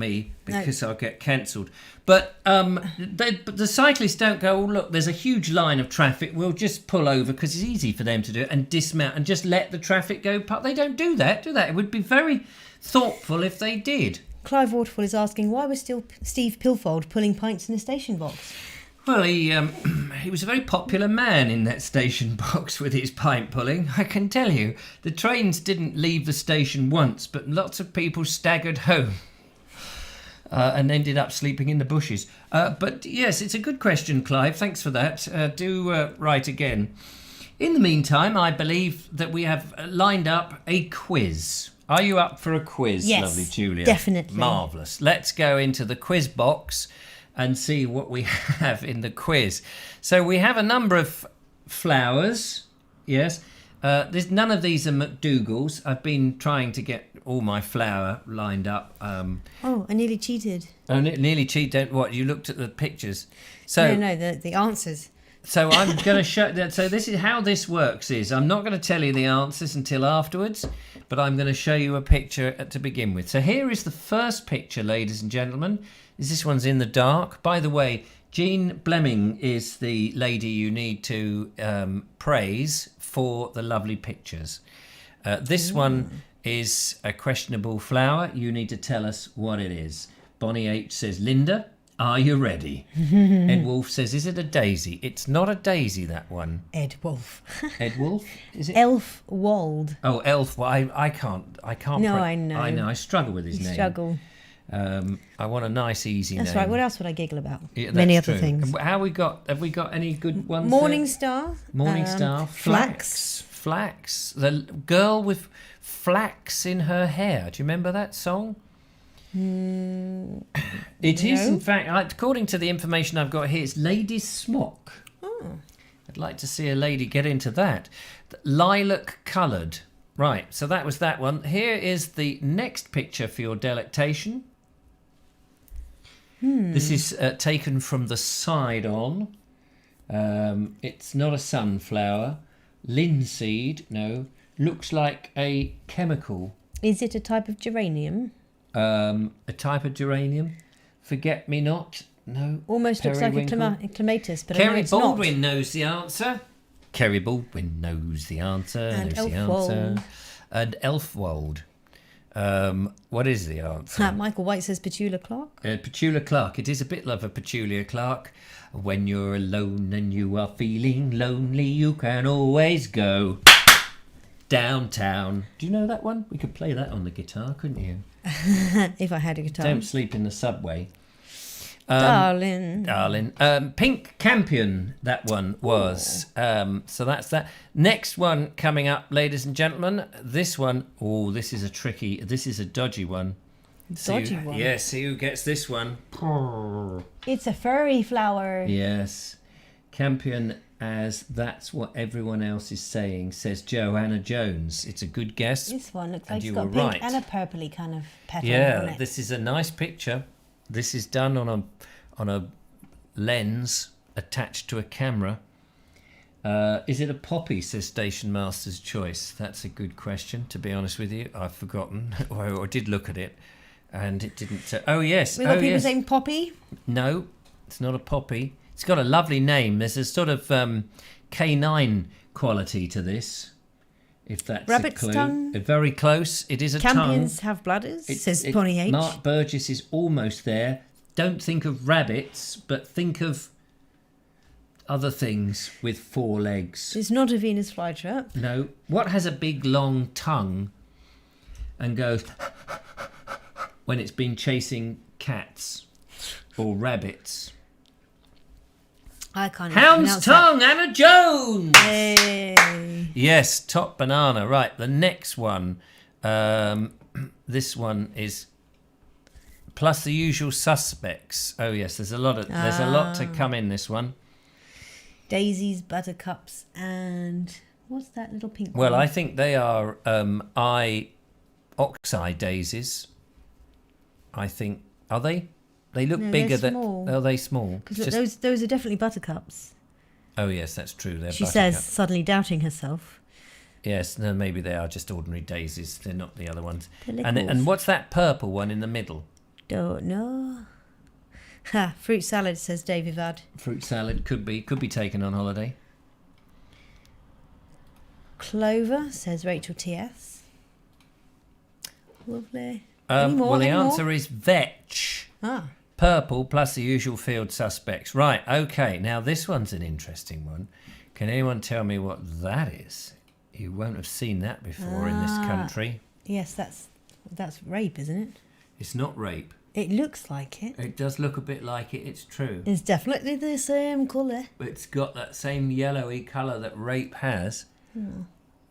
because I'll get cancelled. But the cyclists don't go, oh, look, there's a huge line of traffic. We'll just pull over because it's easy for them to do it and dismount and just let the traffic go. They don't do that, do they? It would be very thoughtful if they did. Clive Waterfall is asking, why was still Steve Pilfold pulling pints in a station box? Well, he was a very popular man in that station box with his pint pulling. I can tell you, the trains didn't leave the station once, but lots of people staggered home and ended up sleeping in the bushes. But yes, it's a good question, Clive. Thanks for that. Do write again. In the meantime, I believe that we have lined up a quiz. Are you up for a quiz, yes, lovely Julia? Definitely. Marvellous. Let's go into the quiz box and see what we have in the quiz. So we have a number of flowers, yes. There's none of these are McDougal's. I've been trying to get all my flower lined up. I nearly cheated. Oh, nearly cheated. What, you looked at the pictures? So No, the answers. So I'm going to show that. So this is how this works. I'm not going to tell you the answers until afterwards, but I'm going to show you a picture to begin with. So here is the first picture, ladies and gentlemen. This one's in the dark. By the way, Jean Blemming is the lady you need to praise for the lovely pictures. This one is a questionable flower. You need to tell us what it is. Bonnie H says, Linda, are you ready? Ed Wolf says, is it a daisy? It's not a daisy, that one. Ed Wolf. Ed Wolf? Is it? Elf Wald. Oh, Elf. Well, I can't. No, I know. I know. I struggle with his name. Struggle. I want a nice, easy name. That's right. What else would I giggle about? Yeah, Many other true. things. And have we got any good ones? Morning Star. Morning Star. Flax. The girl with flax in her hair. Do you remember that song? It is, in fact, according to the information I've got here, it's Lady's Smock. Oh. I'd like to see a lady get into that. Lilac coloured. Right, so that was that one. Here is the next picture for your delectation. This is taken from the side on. It's not a sunflower. Linseed, no. Looks like a chemical. Is it a type of geranium? A type of geranium. Forget-me-not, no. Almost looks like a clematis, but I know it's Baldwin not. knows the answer. Kerry Baldwin knows the answer. And Elfwald. And Elfwald. What is the answer? Michael White says Petula Clark. Petula Clark. It is a bit like a Petula Clark. When you're alone and you are feeling lonely, you can always go downtown. Do you know that one? We could play that on the guitar, couldn't you? If I had a guitar. Don't sleep in the subway. Darling. Pink Campion, that one was. So that's that. Next one coming up, ladies and gentlemen. This one, this is a dodgy one. Dodgy one? Yes, see who gets this one. It's a furry flower. Yes. Campion, as that's what everyone else is saying, says Joanna Jones. It's a good guess. This one looks like it's you got a were pink right. and a purpley kind of petal on it. This is a nice picture. This is done on a lens attached to a camera. Is it a poppy, says Station Master's Choice? That's a good question, to be honest with you. I've forgotten. I did look at it, and it didn't... oh, yes. We've got people saying poppy? No, it's not a poppy. It's got a lovely name. There's a sort of canine quality to this, if that's Rabbit's a clue. tongue? Very close. It is a Campions tongue. have bladders, says Bonnie H. Mark Burgess is almost there. Don't think of rabbits, but think of other things with 4 legs. It's not a Venus flytrap. No. What has a big, long tongue and goes when it's been chasing cats or rabbits? I can't Hound's tongue, that. Anna Jones! Hey. Yes, top banana. Right, the next one. This one is plus the usual suspects. Oh yes, there's a lot to come in this one. Daisies, buttercups, and what's that little pink Well, one? I think they are eye oxeye daisies. I think, are they? They look No, bigger they're than. small. Are they small? Because those are definitely buttercups. Oh yes, that's true. They're She buttercup. says, suddenly doubting herself. Yes, no, maybe they are just ordinary daisies. They're not the other ones. They're And littles. what's that purple one in the middle? Don't know. Ha, fruit salad, says David Vad. Fruit salad could be taken on holiday. Clover, says Rachel T.S. Lovely. Any more? Well, the Any more? answer is vetch. Ah. Purple plus the usual field suspects. Right, okay. Now, this one's an interesting one. Can anyone tell me what that is? You won't have seen that before in this country. Yes, that's rape, isn't it? It's not rape. It looks like it. It does look a bit like it, it's true. It's definitely the same colour. It's got that same yellowy colour that rape has.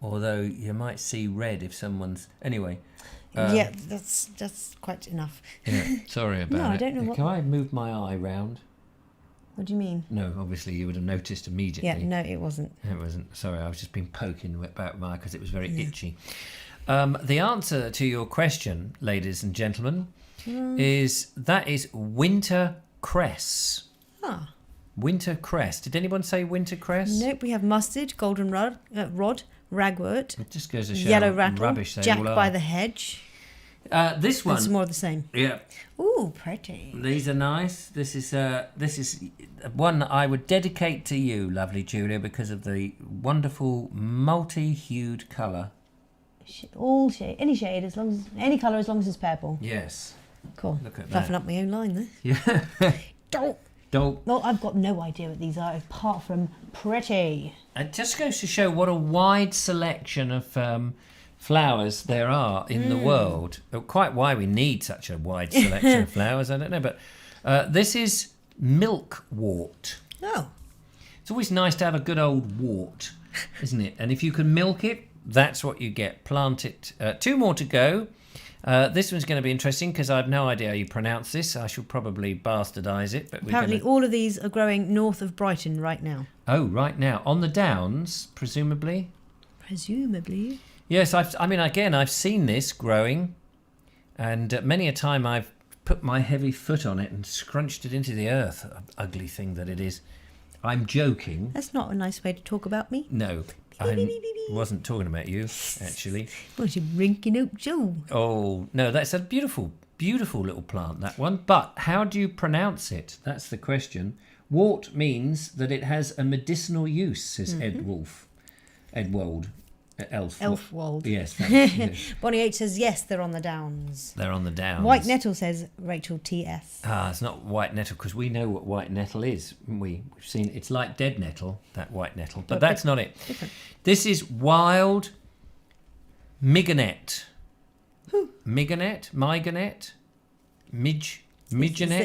Although you might see red if someone's... Anyway. Yeah, that's quite enough. Yeah, sorry about it. No, I don't know what... Can I move my eye round? What do you mean? No, obviously you would have noticed immediately. Yeah, no, it wasn't. It wasn't. Sorry, I was just been poking about my eye because it was very itchy. The answer to your question, ladies and gentlemen, is winter cress. Ah. Winter cress. Did anyone say winter cress? Nope, we have mustard, goldenrod, ragwort, It just goes to show yellow how rattle, rubbish they jack all are. by the hedge. This one. That's more of the same. Yeah. Ooh, pretty. These are nice. This is one I would dedicate to you, lovely Julia, because of the wonderful multi-hued colour. All shade, any shade, any colour as long as it's purple. Yes. Cool. Look at Fluffing that. up my own line there. Yeah. Don't. No, I've got no idea what these are apart from pretty. It just goes to show what a wide selection of flowers there are in the world. Quite why we need such a wide selection of flowers, I don't know. But this is milkwort. Oh. It's always nice to have a good old wart, isn't it? And if you can milk it, that's what you get. Plant it. 2 more to go. This one's going to be interesting because I have no idea how you pronounce this. I shall probably bastardise it. But Apparently all of these are growing north of Brighton right now. Oh, right now. On the Downs, presumably? Presumably. Yes, I've seen this growing. And many a time I've put my heavy foot on it and scrunched it into the earth. Ugly thing that it is. I'm joking. That's not a nice way to talk about me. No, I wasn't talking about you, actually. What's your rinky nope Joe? Oh, no, that's a beautiful, beautiful little plant, that one. But how do you pronounce it? That's the question. Wort means that it has a medicinal use, says Edwold. Elfwald. Yes. Yes. Bonnie H says, yes, they're on the Downs. They're on the Downs. White nettle, says Rachel T.S. It's not white nettle because we know what white nettle is. We've seen it's like dead nettle, that white nettle, but that's not it. Different. This is wild mignonette. Mignonette, midgeonette.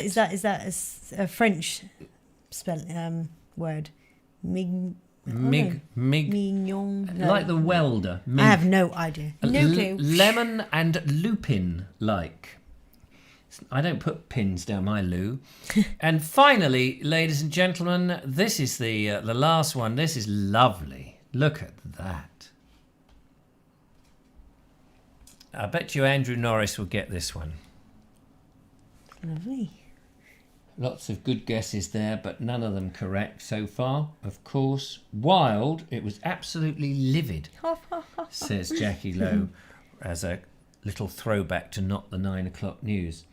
Is that a French word? Mignon. No. Like the welder. I have no idea. No clue. Lemon and lupin like. I don't put pins down my loo. And finally, ladies and gentlemen, this is the last one. This is lovely. Look at that. I bet you Andrew Norris will get this one. Lovely. Lots of good guesses there, but none of them correct so far. Of course, wild, it was absolutely livid, says Jackie Lowe, as a little throwback to Not the 9 o'clock news.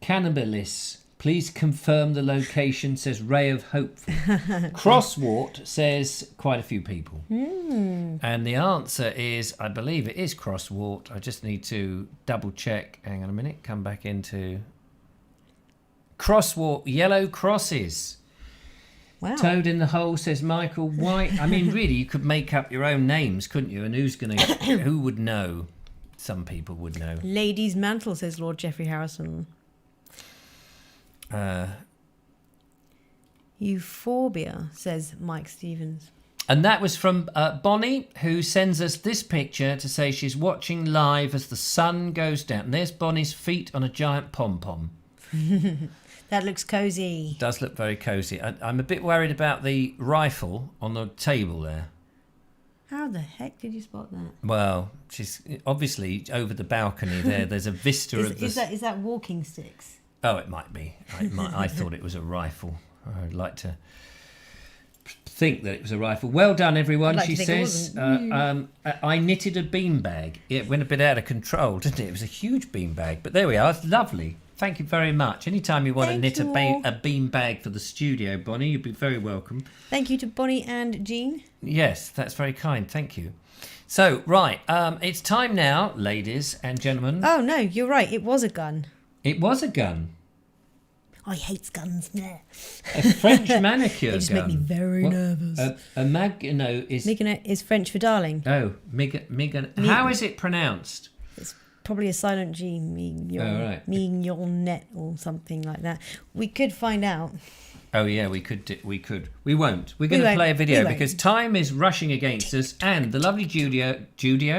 Cannibalis, please confirm the location, says Ray of Hopeful. Crosswort, says quite a few people. And the answer is, I believe it is crosswort. I just need to double check. Hang on a minute, come back into... Crosswort, yellow crosses. Wow. Toad in the hole, says Michael. White. I mean, really, you could make up your own names, couldn't you? And who would know? Some people would know. Ladies' mantle, says Lord Geoffrey Harrison. Euphorbia, says Mike Stevens. And that was from Bonnie, who sends us this picture to say she's watching live as the sun goes down. And there's Bonnie's feet on a giant pom-pom. That looks cosy. Does look very cosy. I'm a bit worried about the rifle on the table there. How the heck did you spot that? Well, she's obviously over the balcony there. There's a vista of the... Is that walking sticks? Oh, it might be. I thought it was a rifle. I'd like to think that it was a rifle. Well done, everyone, I'd like she to think it says. wasn't. I knitted a beanbag. It went a bit out of control, didn't it? It was a huge beanbag. But there we are. It's lovely. Thank you very much. Anytime you want to knit a beanbag for the studio, Bonnie, you'd be very welcome. Thank you to Bonnie and Jean. Yes, that's very kind. Thank you. So, right, it's time now, ladies and gentlemen. Oh, no, you're right. It was a gun. It was a gun. I hate guns. Nah. A French manicure gun. They just make me very nervous. Is is French for darling. Oh, how is it pronounced? It's probably a silent G, mignonette or something like that. We could find out. Oh yeah, we could. We won't. We're going to play a video because time is rushing against us, and the lovely Julia, we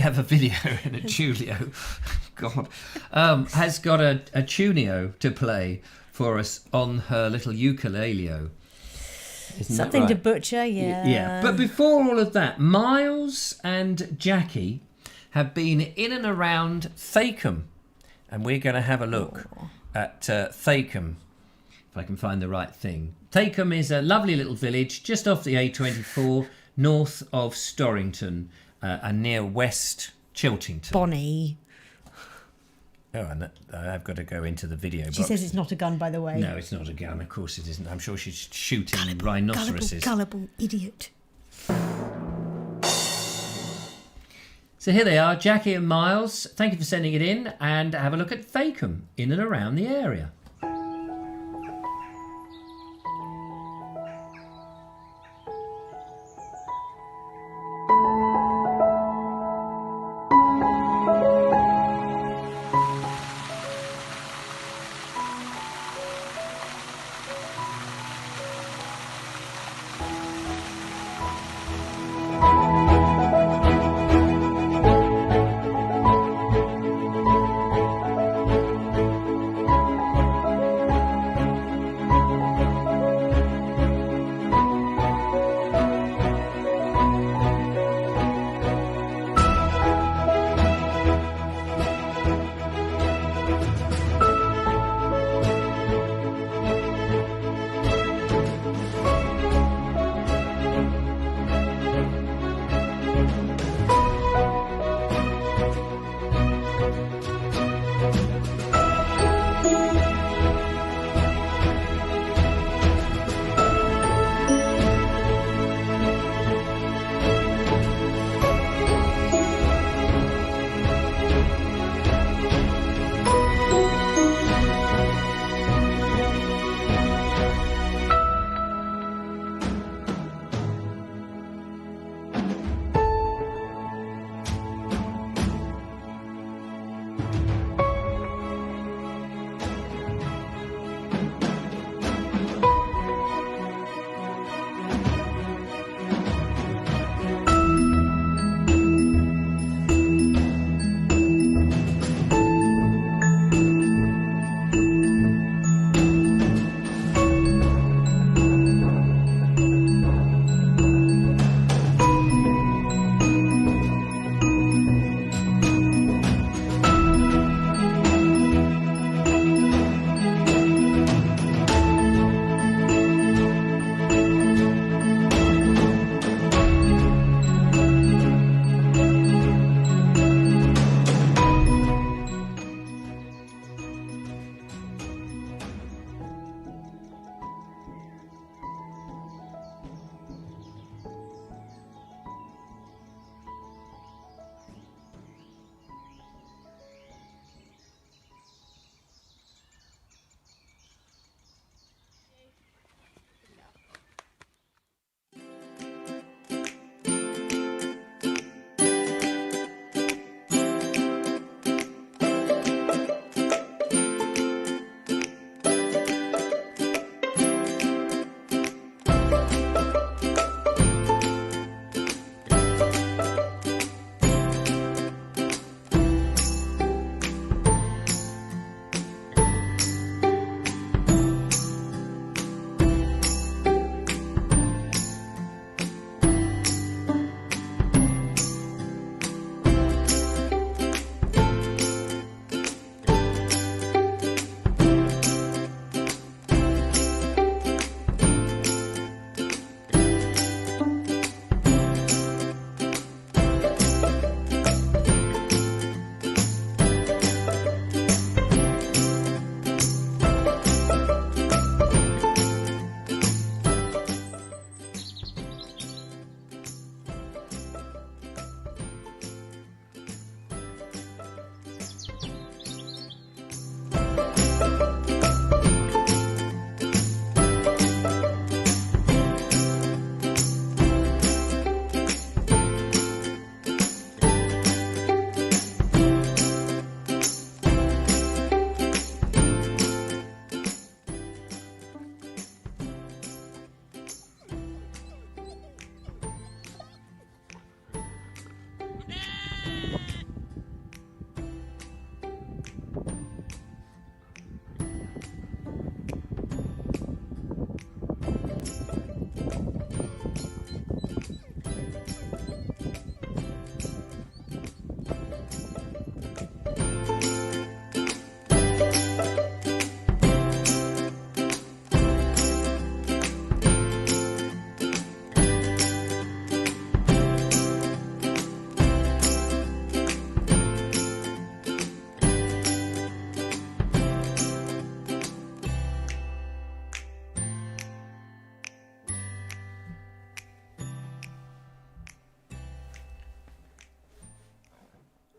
have a video in a Julio. God, has got a tunio to play for us on her little ukulele. Something to butcher, yeah. Yeah, but before all of that, Miles and Jackie have been in and around Thacombe, and we're going to have a look at Thacombe, if I can find the right thing. Thacombe is a lovely little village just off the A24, north of Storrington, and near West Chiltington. Bonnie. Oh, and I've got to go into the video box. She says it's not a gun, by the way. No, it's not a gun. Of course it isn't. I'm sure she's shooting rhinoceroses. Gullible idiot. So here they are, Jackie and Miles. Thank you for sending it in, and have a look at Thacombe in and around the area.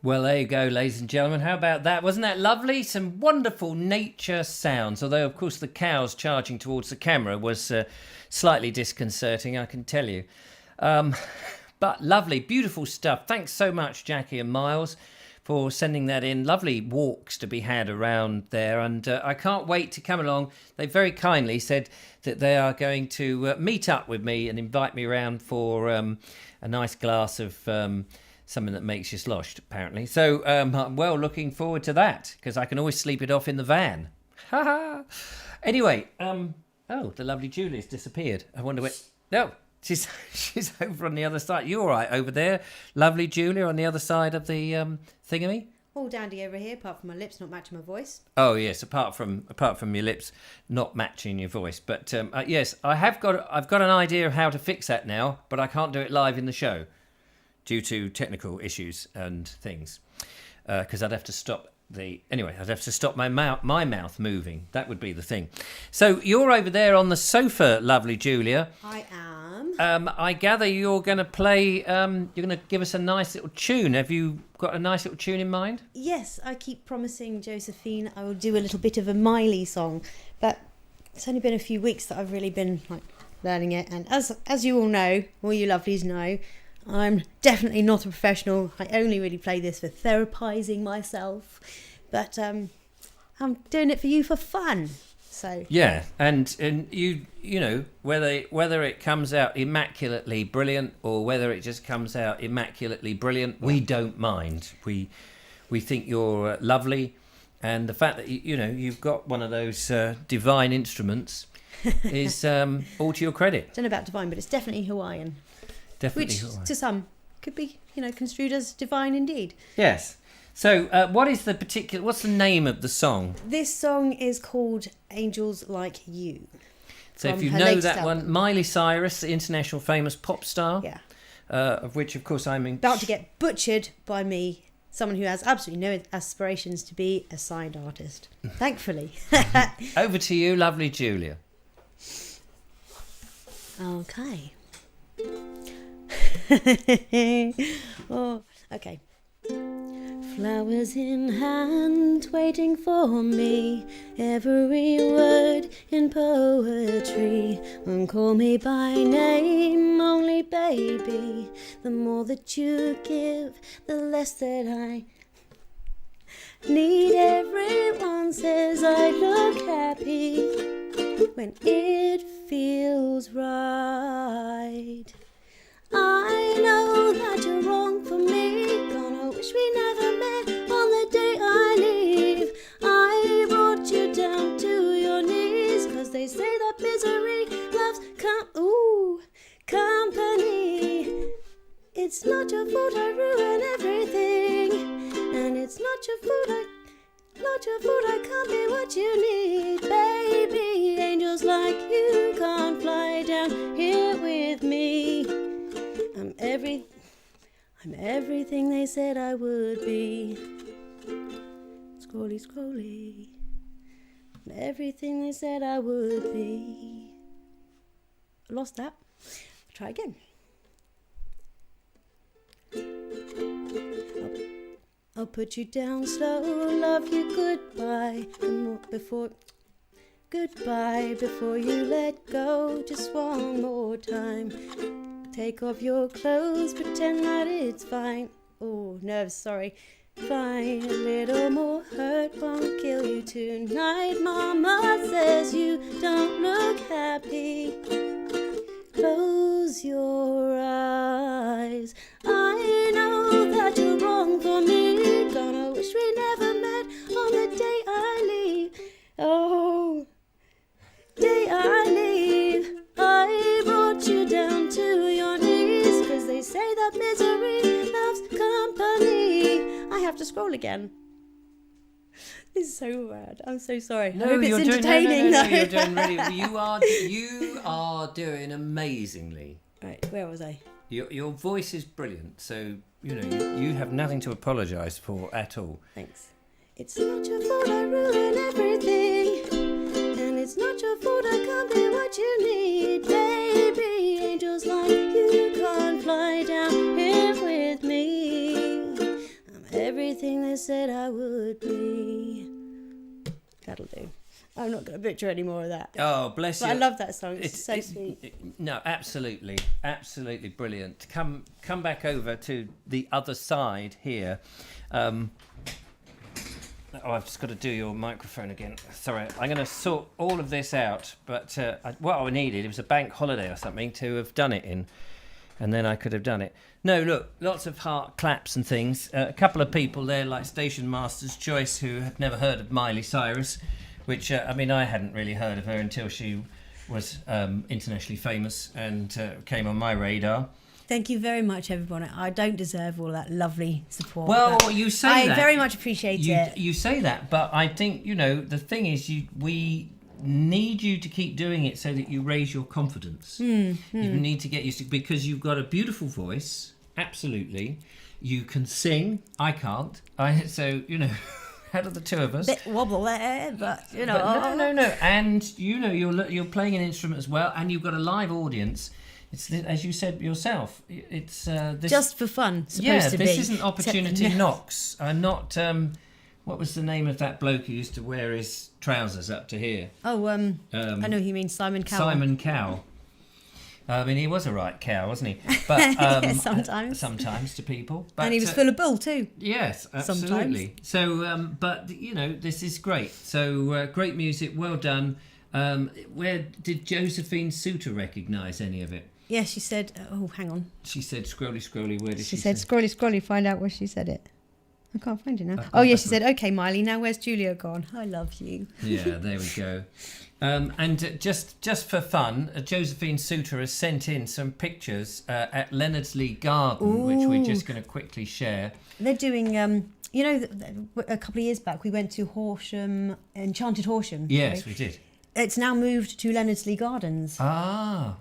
Well, there you go, ladies and gentlemen. How about that? Wasn't that lovely? Some wonderful nature sounds. Although, of course, the cows charging towards the camera was slightly disconcerting, I can tell you. But lovely, beautiful stuff. Thanks so much, Jackie and Miles, for sending that in. Lovely walks to be had around there. And I can't wait to come along. They very kindly said that they are going to meet up with me and invite me around for a nice glass of something that makes you sloshed, apparently. So I'm well looking forward to that, because I can always sleep it off in the van. Anyway, oh, the lovely Julie's disappeared. I wonder where... No, she's over on the other side. You all right over there, lovely Julia, on the other side of the thingamy? All dandy over here, apart from my lips not matching my voice. Oh yes, apart from your lips not matching your voice. But yes, I've got an idea of how to fix that now, but I can't do it live in the show due to technical issues and things. Because I'd have to stop my mouth moving. That would be the thing. So you're over there on the sofa, lovely Julia. I am. I gather you're going to play. You're going to give us a nice little tune. Have you got a nice little tune in mind? Yes, I keep promising Josephine I will do a little bit of a Miley song, but it's only been a few weeks that I've really been learning it. And as you all know, all you lovelies know, I'm definitely not a professional. I only really play this for therapizing myself, but I'm doing it for you for fun. So yeah, and you know whether it comes out immaculately brilliant or whether it just comes out immaculately brilliant, we don't mind. We think you're lovely, and the fact that you've got one of those divine instruments is all to your credit. I don't know about divine, but it's definitely Hawaiian. Definitely which Hawaiian. To some could be construed as divine indeed. Yes. So, what's the name of the song? This song is called Angels Like You. So if you know that one, Miley Cyrus, the international famous pop star, of which, of course, I'm about to get butchered by me, someone who has absolutely no aspirations to be a signed artist. Thankfully. Over to you, lovely Julia. Okay. Oh, okay. Flowers in hand, waiting for me. Every word in poetry. Won't call me by name, only baby. The more that you give, the less that I need. Everyone says I look happy when it feels right. I know that you're wrong for me. Gonna wish we never met on the day I leave. I brought you down to your knees, 'cause they say that misery loves company. It's not your fault I ruin everything, and it's not your fault I can't be what you need. Baby, angels like you can't fly down here with me. I'm everything they said I would be. Scrolly, scrolly. I'm everything they said I would be. I lost that. I'll try again. I'll put you down slow, love you goodbye. Goodbye before you let go. Just one more time. Take off your clothes, pretend that it's fine. Oh, nerves, sorry. Fine, a little more hurt won't kill you tonight. Mama says you don't look happy. Close your eyes. I know that you're wrong for me. Gonna wish we never met on the day I leave. Oh, day I leave. I brought you down to your knees, 'cause they say that misery loves company. I have to scroll again. This is so bad. I'm so sorry. No, I hope it's you're entertaining though. You're doing really. You are doing amazingly. Right, where was I? Your voice is brilliant. So you have nothing to apologise for at all. Thanks. It's not your fault I ruin everything, and it's not your fault I can't be what you need. Baby, angels like you can't fly down here with me. I'm every everything they said I would be. That'll do. I'm not going to butcher any more of that. Oh, bless you. But I love that song. It's so sweet. No, absolutely brilliant. Come back over to the other side here. I've just got to do your microphone again. Sorry, I'm going to sort all of this out. But what I needed was a bank holiday or something to have done it in, and then I could have done it. No, look, lots of heart claps and things. A couple of people there, like Station Master's Choice, who had never heard of Miley Cyrus, which I hadn't really heard of her until she was internationally famous and came on my radar. Thank you very much, everyone. I don't deserve all that lovely support. Well, you say I that. I very much appreciate it. You say that, but I think, the thing is, we need you to keep doing it so that you raise your confidence. You need to get used to it because you've got a beautiful voice, absolutely. You can sing. I can't. Out of the two of us. Bit wobble there, but But no. And, you're playing an instrument as well, and you've got a live audience. It's, as you said yourself, it's this, just for fun. This isn't Opportunity Knocks. I'm not. What was the name of that bloke who used to wear his trousers up to here? Oh, I know who you mean, Simon Cowell. Simon Cowell. He was a right cow, wasn't he? But yeah, sometimes to people. But, and he was full of bull too. Yes, absolutely. Sometimes. So, this is great. So great music, well done. Where did Josephine Suter recognise any of it? Yeah, she said, oh, hang on. She said, scrolly, where did she said, say? scrolly, find out where she said it. I can't find it now. Oh, yeah, she said, okay, Miley, now where's Julia gone? I love you. Yeah, there we go. And just for fun, Josephine Suter has sent in some pictures at Leonardsley Garden, which we're just going to quickly share. They're doing, a couple of years back, we went to Horsham, Enchanted Horsham. Yes, we did. It's now moved to Leonardsley Gardens. Ah.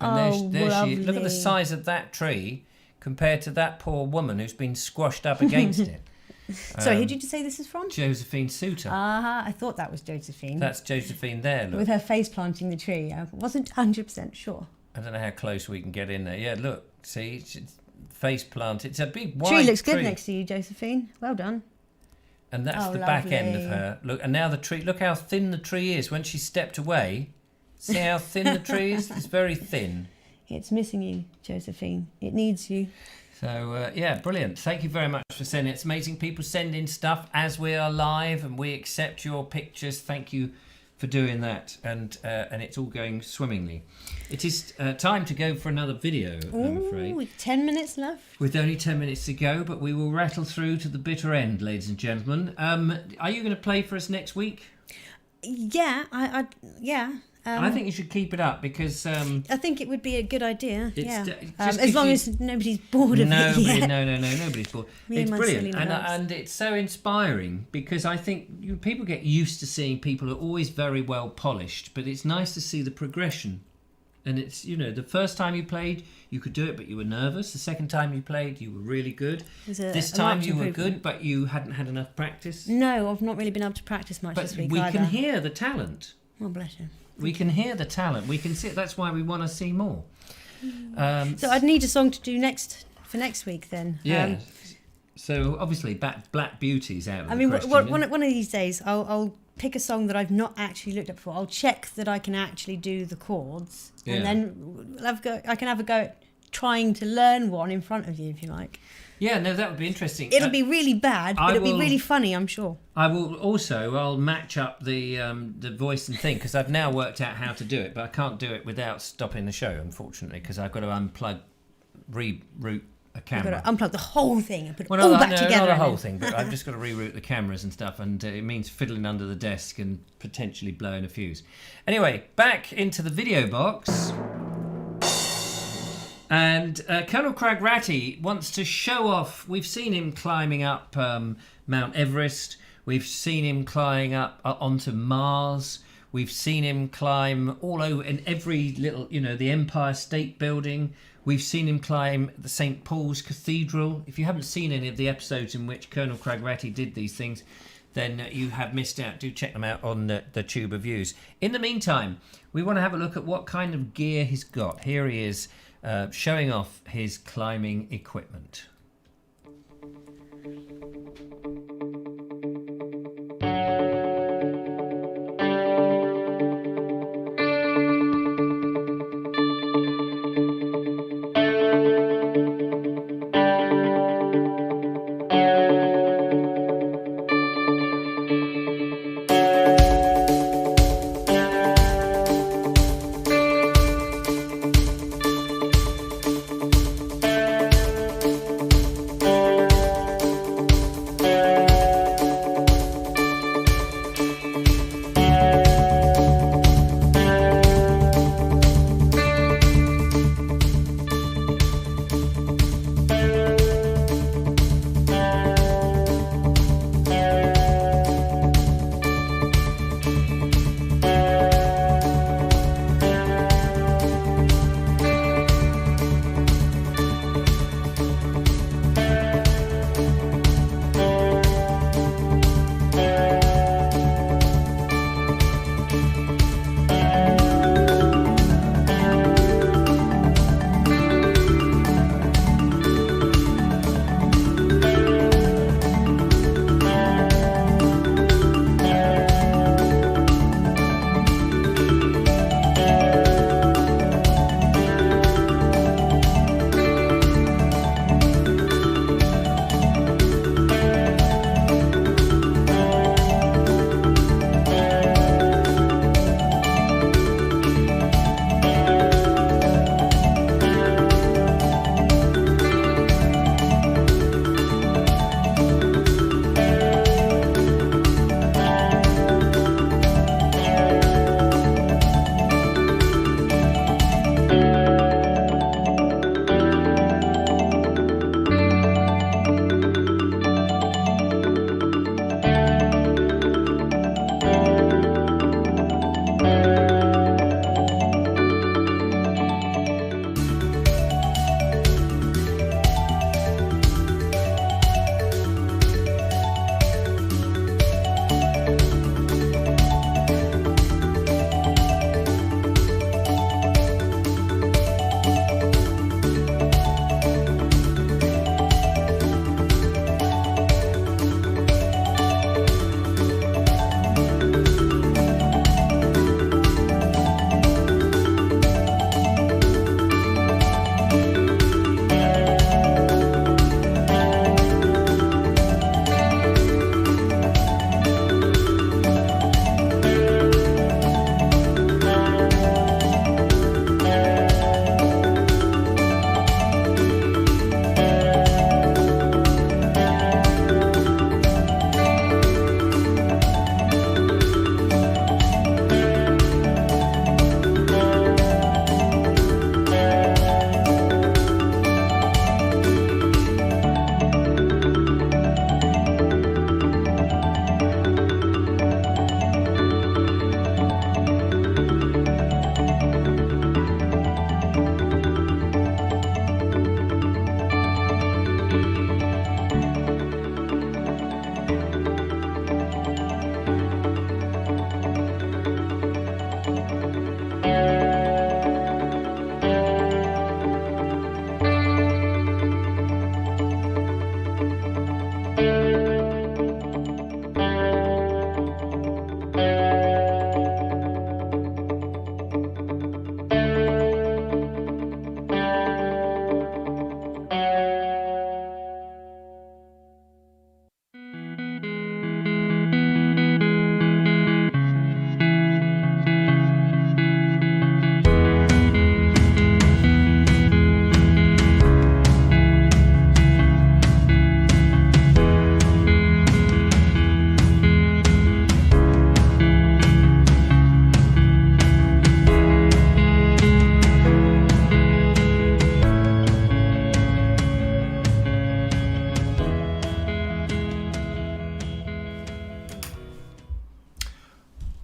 And there lovely. she is. Look at the size of that tree compared to that poor woman who's been squashed up against it. Sorry, who did you say this is from? Josephine Suter. I thought that was Josephine. That's Josephine there, look. With her face planting the tree. I wasn't 100% sure. I don't know how close we can get in there. Yeah, look, see, face plant. It's a big wide tree. Looks good next to you, Josephine. Well done. And that's the back end of her. Look, and now the tree. Look how thin the tree is. When she stepped away, see how thin the tree is? It's very thin. It's missing you, Josephine. It needs you. So, brilliant. Thank you very much for sending it. It's amazing people send in stuff as we are live and we accept your pictures. Thank you for doing that. And it's all going swimmingly. It is time to go for another video, I'm afraid. With 10 minutes left. With only 10 minutes to go, but we will rattle through to the bitter end, ladies and gentlemen. Are you going to play for us next week? Yeah, I think you should keep it up because... I think it would be a good idea, just as long as nobody's bored of it yet. No, nobody's bored. It's brilliant and it's so inspiring because I think people get used to seeing people who are always very well polished, but it's nice to see the progression. And it's, the first time you played, you could do it, but you were nervous. The second time you played, you were really good. This time you were good, but you hadn't had enough practice. No, I've not really been able to practice much this week either. We can hear the talent. Oh, bless you. We can hear the talent. We can see it. That's why we want to see more. So I'd need a song to do for next week then. Yeah. So obviously, Black Beauty's out of the question. One of these days, I'll pick a song that I've not actually looked at before. I'll check that I can actually do the chords, and then I can have a go at trying to learn one in front of you, if you like. Yeah, no, that would be interesting. It'll be really bad, but it'll be really funny, I'm sure. I'll match up the voice and thing, because I've now worked out how to do it, but I can't do it without stopping the show, unfortunately, because I've got to reroute a camera. You've got to unplug the whole thing and put it all back together. Not the whole thing, but I've just got to reroute the cameras and stuff, and it means fiddling under the desk and potentially blowing a fuse. Anyway, back into the video box. And Colonel Cragratty wants to show off. We've seen him climbing up Mount Everest. We've seen him climbing up onto Mars. We've seen him climb all over in every little, the Empire State Building. We've seen him climb the St. Paul's Cathedral. If you haven't seen any of the episodes in which Colonel Cragratty did these things, then you have missed out. Do check them out on the Tube of Views. In the meantime, we want to have a look at what kind of gear he's got. Here he is. Showing off his climbing equipment.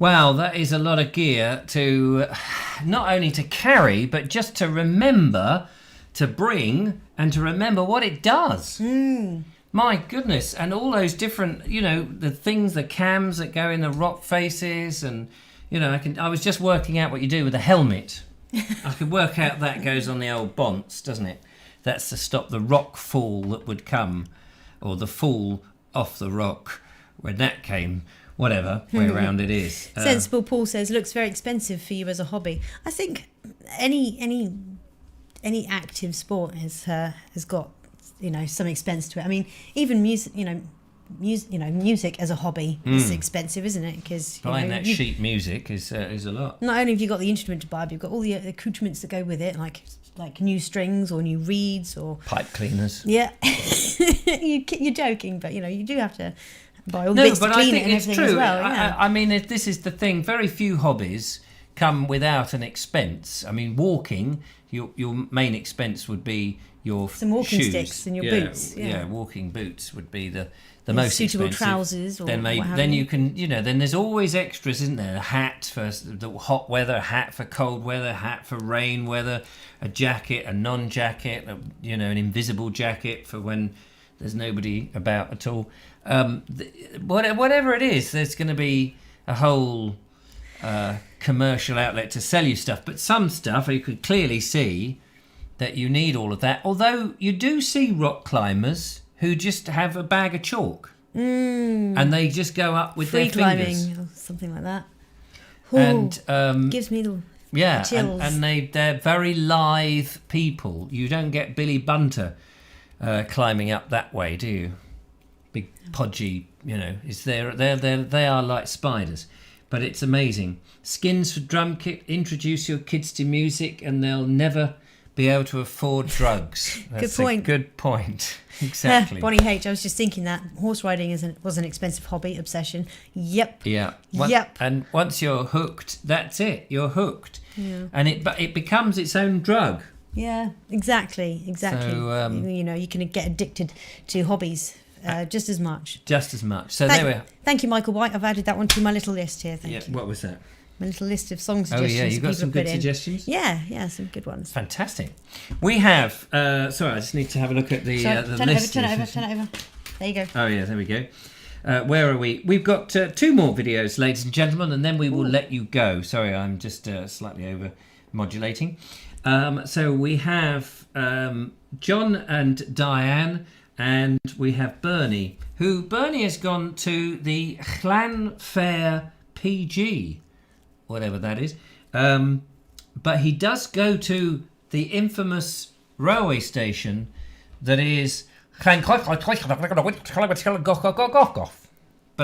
Wow, that is a lot of gear to not only to carry, but just to remember, to bring, and to remember what it does. My goodness, and all those different, you know, the things, the cams that go in the rock faces, and, you know, I was just working out what you do with a helmet. I could work out that goes on the old bonce, doesn't it? That's to stop the rock fall that would come, or the fall off the rock when that came. Whatever way around it is. Sensible Paul says, looks very expensive for you as a hobby. I think any active sport has got, you know, some expense to it. I mean, even music, music as a hobby is expensive, isn't it? Because buying that sheet music is a lot. Not only have you got the instrument to buy, but you've got all the accoutrements that go with it, like new strings or new reeds or pipe cleaners. Yeah, you're joking, but you know you do have to buy all the bits to clean it and everything as well. Yeah. I mean, this is the thing. Very few hobbies come without an expense. I mean, walking, your main expense would be your some walking shoes. Sticks and your boots. Yeah, walking boots would be the most suitable expensive. Trousers. Or then you can, you know, then there's always extras, isn't there? A hat for the hot weather, a hat for cold weather, a hat for rain weather, a jacket, a non-jacket, you know, an invisible jacket for when there's nobody about at all. Whatever it is, there's going to be a whole commercial outlet to sell you stuff. But some stuff, you could clearly see that you need all of that. Although you do see rock climbers who just have a bag of chalk and they just go up with free their fingers. climbing or something like that. And gives me the chills. And they're very lithe people. You don't get Billy Bunter climbing up that way, do you? Big podgy, you know, they are like spiders. But it's amazing. Skins for drum kit, introduce your kids to music and they'll never be able to afford drugs. That's Good point. A good point. Exactly. Bonnie H, I was just thinking that horse riding was an expensive hobby, obsession. Yep. Yeah. Yep. And once you're hooked, that's it. You're hooked. Yeah. And it becomes its own drug. Yeah, exactly. So, you know, you can get addicted to hobbies just as much. Just as much. So there we are. Thank you, Michael White. I've added that one to my little list here. Thank you. What was that? My little list of song suggestions. Oh yeah, you got some good in. suggestions? Yeah, some good ones. Fantastic. We have sorry, I just need to have a look at the list. Turn it over. There you go. Oh yeah, there we go. Where are we? We've got 2 more videos, ladies and gentlemen, and then we will let you go. Sorry, I'm just slightly over modulating. So we have John and Diane, and we have Bernie, Bernie has gone to the Llanfair PG, whatever that is. But he does go to the infamous railway station that is... But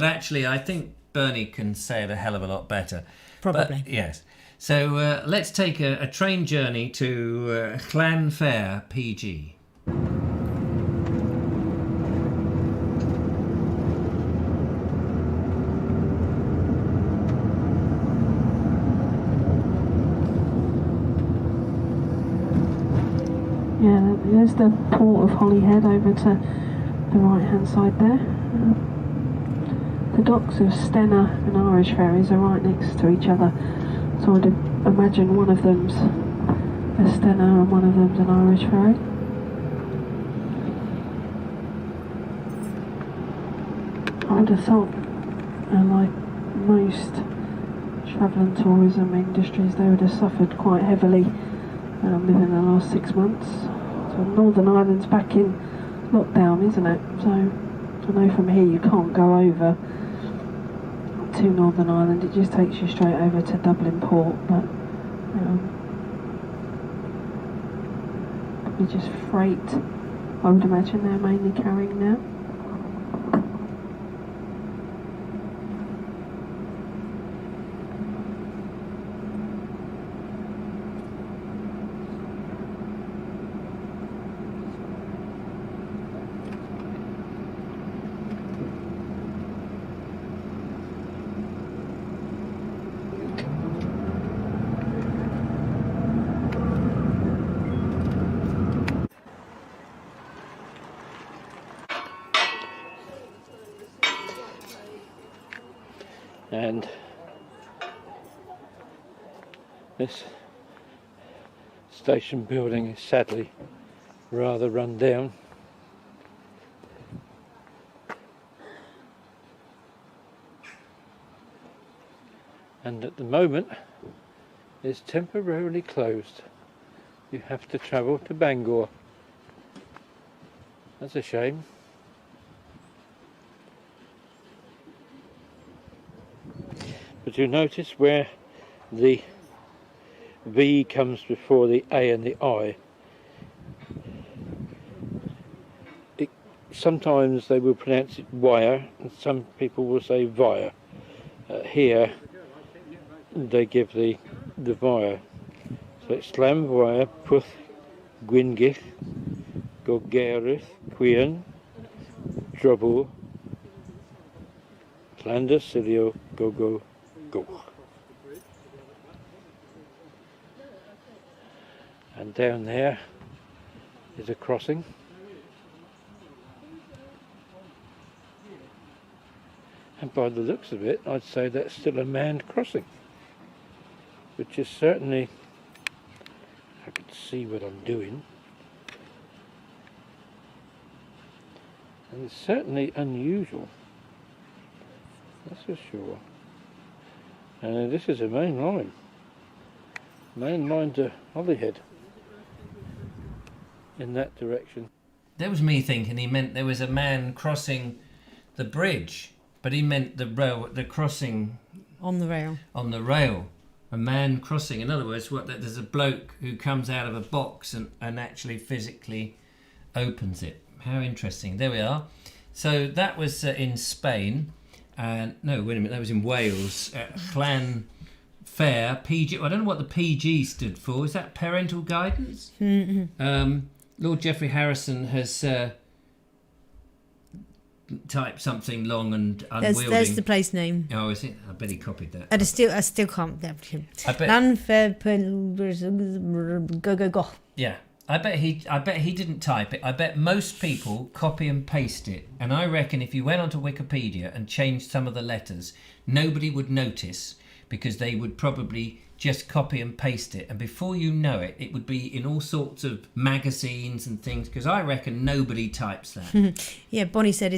actually, I think Bernie can say it a hell of a lot better. Probably. But, yes. So let's take a train journey to Llanfair PG. Yeah, there's the port of Holyhead over to the right hand side there. The docks of Stena and Irish ferries are right next to each other, so I'd imagine one of them's a Stena and one of them's an Irish ferry. I would have thought, like most travel and tourism industries, they would have suffered quite heavily within the last 6 months. So Northern Ireland's back in lockdown, isn't it? So I know from here you can't go over to Northern Ireland, it just takes you straight over to Dublin Port, but probably just freight, I would imagine they're mainly carrying now. And This station building is sadly rather run down. And at the moment is temporarily closed. You have to travel to Bangor. That's a shame. But you notice where the V comes before the A and the I. Sometimes they will pronounce it wire, and some people will say via. Here they give the via. So it's Slam via Puth Gwingith Gogerith Queen Drubble Flanders Silio Go. And down there is a crossing. And by the looks of it, I'd say that's still a manned crossing, which is certainly, I can see what I'm doing, and it's certainly unusual, that's for sure. And this is a main line to Holyhead, in that direction. That was me thinking he meant there was a man crossing the bridge, but he meant the crossing On the rail. on the rail. A man crossing. In other words, there's a bloke who comes out of a box and actually physically opens it. How interesting. There we are. So that was in Spain. And no, wait a minute, that was in Wales. Clan Fair, PG. I don't know what the PG stood for. Is that parental guidance? Lord Geoffrey Harrison has typed something long and unwielding. There's the place name. Oh, is it? I bet he copied that. I still can't. I bet. Lanfair, go. Yeah. I bet he didn't type it. I bet most people copy and paste it. And I reckon if you went onto Wikipedia and changed some of the letters, nobody would notice, because they would probably just copy and paste it. And before you know it, it would be in all sorts of magazines and things, because I reckon nobody types that. Yeah, Bonnie said,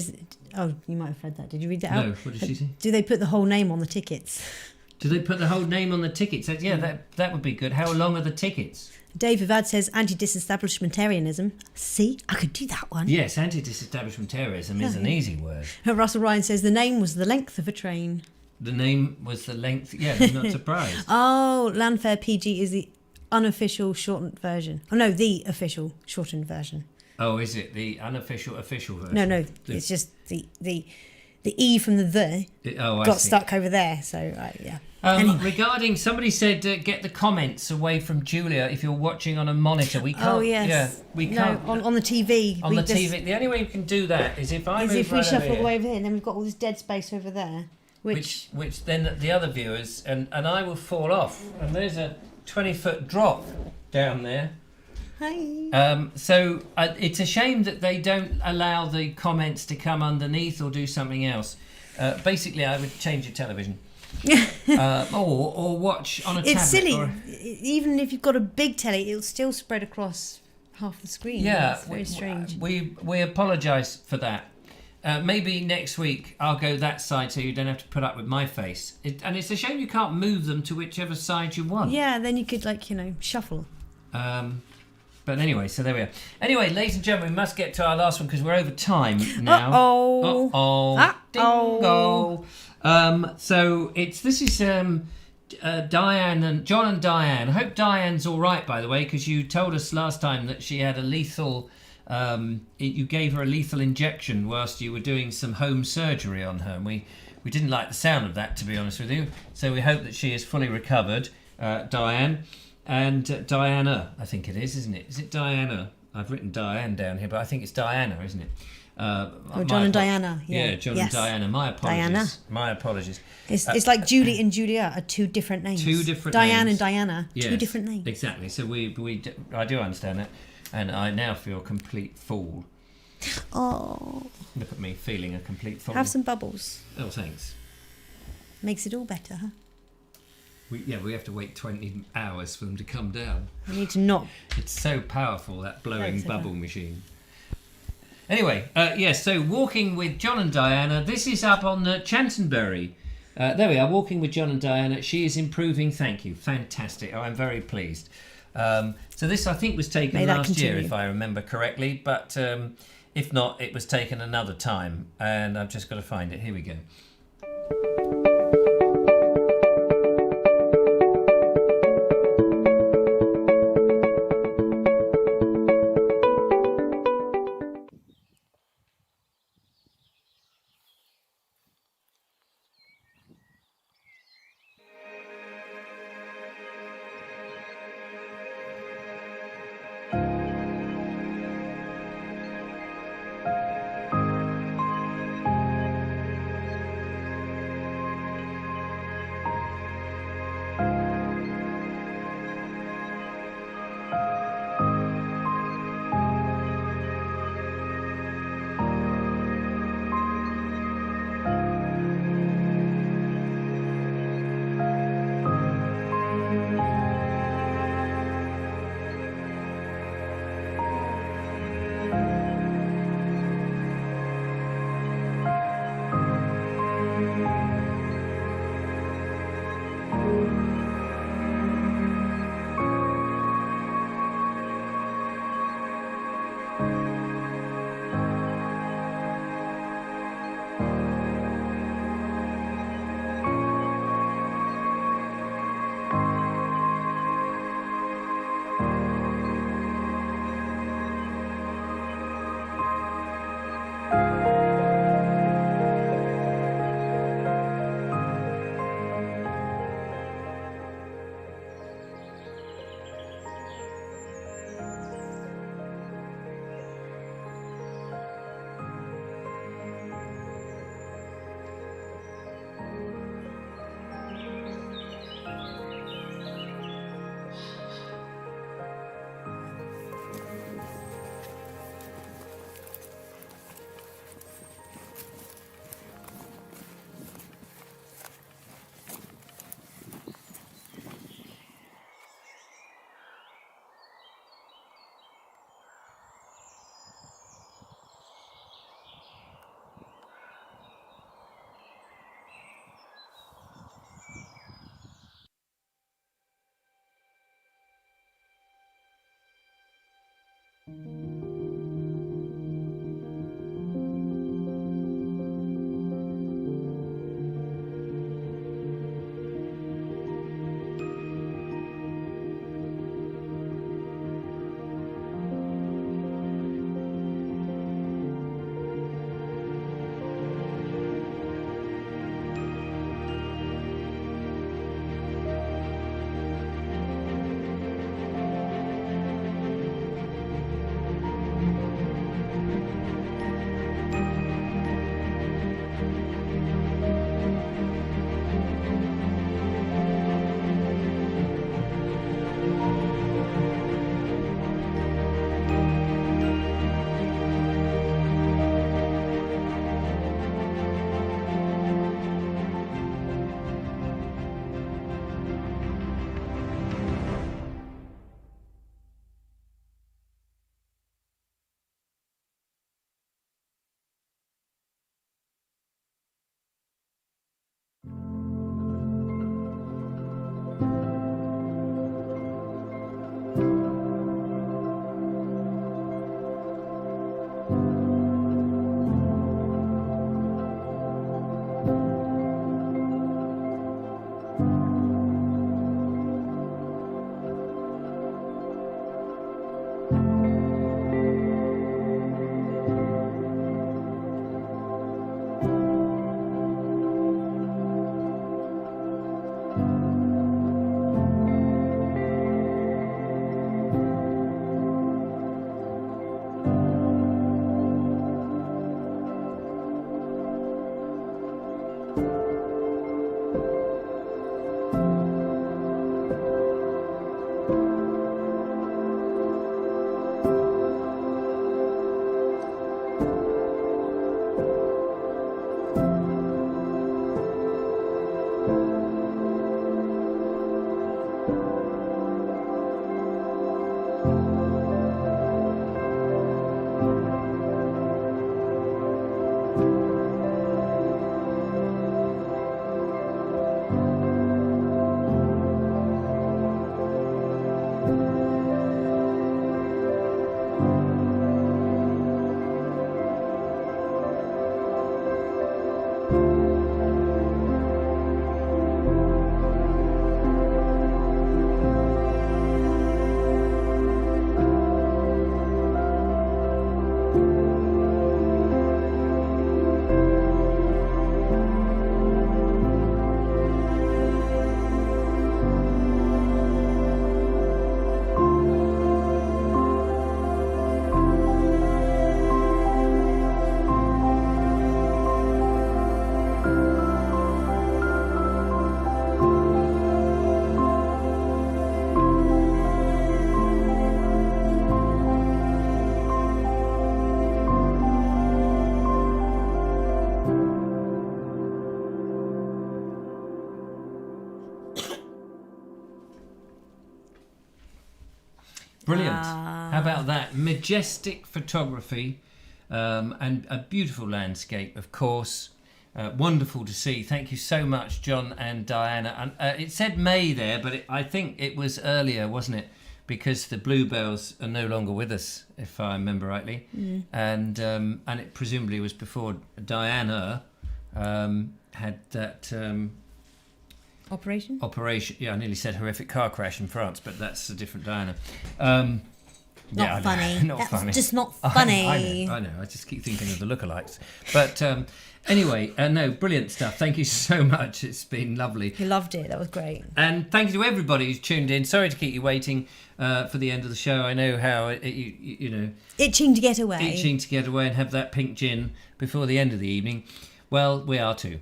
oh, you might have read that. Did you read that out? No, what did she say? Do they put the whole name on the tickets? Do they put the whole name on the tickets? Yeah, that would be good. How long are the tickets? Dave Avad says anti-disestablishmentarianism. See, I could do that one. Yes, anti-disestablishmentarianism is an easy word. Russell Ryan says the name was the length of a train. The name was the length. Yeah, I'm not surprised. Oh, Landfair PG is the unofficial shortened version. Oh no, the official shortened version. Oh, is it the unofficial version? No, it's just the E from the got stuck over there. So yeah. Anyway. Regarding, somebody said get the comments away from Julia if you're watching on a monitor. We can't. Oh yes. Yeah, we can't. No, on the TV. On the TV. The only way we can do that is if we shuffle the way over here, and then we've got all this dead space over there. Which then the other viewers and I will fall off. And there's a 20-foot drop down there. Hi. So it's a shame that they don't allow the comments to come underneath or do something else. Basically, I would change your television. Or watch on a tablet. It's silly. Even if you've got a big telly, it'll still spread across half the screen. Yeah, it's very strange. We apologise for that. Maybe next week I'll go that side so you don't have to put up with my face. And it's a shame you can't move them to whichever side you want. Yeah, then you could shuffle. But anyway, so there we are. Anyway, ladies and gentlemen, we must get to our last one because we're over time now. Uh-oh. Dingo. So this is Diane and John and Diane. I hope Diane's all right, by the way, because you told us last time that she had a lethal. You gave her a lethal injection whilst you were doing some home surgery on her, and we didn't like the sound of that, to be honest with you. So we hope that she is fully recovered, Diane. And Diana, I think it is, isn't it? Is it Diana? I've written Diane down here, but I think it's Diana, isn't it? John and Diana. Yeah, John and Diana. My apologies. Diana. My apologies. It's like Julie and Julia are two different names. Two different Diane names. and Diana, yes, two different names. Exactly. So I do understand that, and I now feel a complete fool. Oh. Look at me feeling a complete fool. Have some bubbles. Oh, thanks. Makes it all better, huh? We have to wait 20 hours for them to come down. I need to not. It's so powerful, that blowing That's so bubble powerful. machine. Anyway, yes, so Walking with John and Diana. This is up on Chantonbury. There we are, Walking with John and Diana. She is improving, thank you. Fantastic. Oh, I'm very pleased. So this, I think, was taken last year, if I remember correctly. But if not, it was taken another time. And I've just got to find it. Here we go. Brilliant. How about that? Majestic photography and a beautiful landscape, of course. Wonderful to see. Thank you so much, John and Diana. And it said May there, but I think it was earlier, wasn't it? Because the bluebells are no longer with us, if I remember rightly. And it presumably was before Diana had that... Operation? Yeah, I nearly said horrific car crash in France, but that's a different Diana. Not funny. Not That's funny. just not funny. I know. I just keep thinking of the lookalikes. But anyway, no, brilliant stuff. Thank you so much. It's been lovely. You loved it. That was great. And thank you to everybody who's tuned in. Sorry to keep you waiting for the end of the show. I know how, you know... Itching to get away. Itching to get away and have that pink gin before the end of the evening. Well, we are too.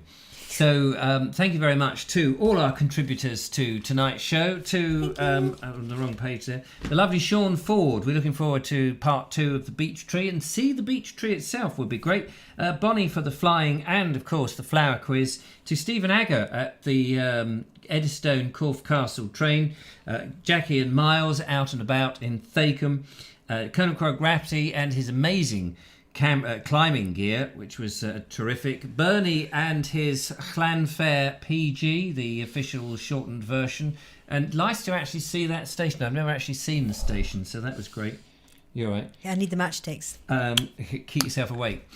So thank you very much to all our contributors to tonight's show, to on the wrong page there, the lovely Sean Ford. We're looking forward to part 2 of the beech tree, and see the beech tree itself would be great. Bonnie for the flying and, of course, the flower quiz. To Stephen Agger at the Eddystone Corfe Castle train. Jackie and Miles out and about in Thacombe. Colonel Crow Grafty and his amazing climbing gear, which was terrific. Bernie and his Llanfair PG, the official shortened version. And nice to actually see that station. I've never actually seen the station, so that was great. You're right. Yeah, I need the matchsticks. Keep yourself awake.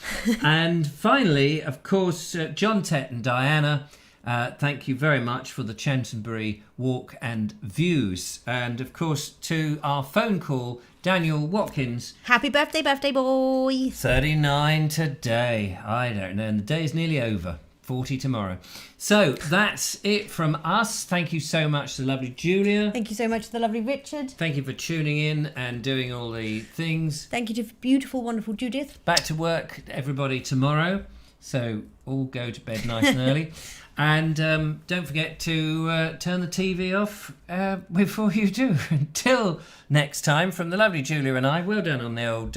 And finally, of course, John Tett and Diana, thank you very much for the Chantonbury walk and views. And of course, to our phone call, Daniel Watkins. Happy birthday, birthday boy. 39 today. I don't know. And the day is nearly over. 40 tomorrow. So that's it from us. Thank you so much to the lovely Julia. Thank you so much to the lovely Richard. Thank you for tuning in and doing all the things. Thank you to beautiful, wonderful Judith. Back to work, everybody, tomorrow. So all go to bed nice and early. And don't forget to turn the TV off before you do. Until next time, from the lovely Julia and I, well done on the old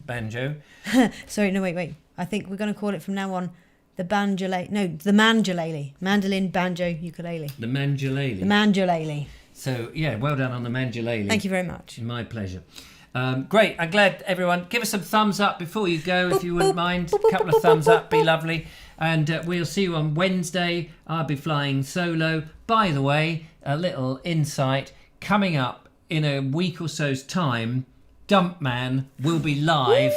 banjo. Sorry, no, wait. I think we're going to call it from now on the mandolele. Mandolin, banjo, ukulele. The mandolele. The mandolele. So, yeah, well done on the mandolele. Thank you very much. My pleasure. Great. I'm glad everyone... Give us some thumbs up before you go, if you wouldn't mind. A couple of thumbs up, be lovely. And we'll see you on Wednesday. I'll be flying solo. By the way, a little insight. Coming up in a week or so's time, Dumpman will be live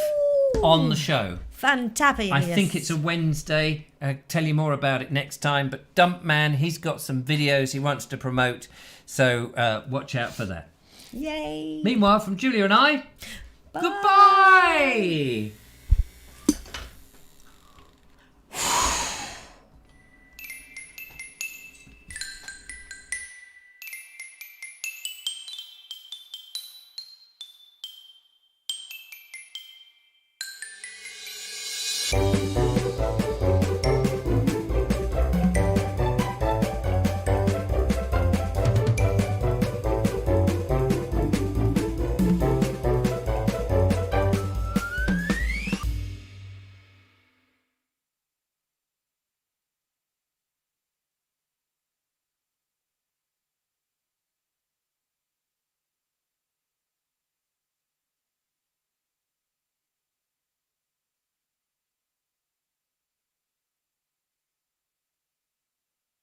on the show. Fantabulous. I think it's a Wednesday. I'll tell you more about it next time. But Dumpman, he's got some videos he wants to promote. So watch out for that. Yay. Meanwhile, from Julia and I, Bye. Goodbye.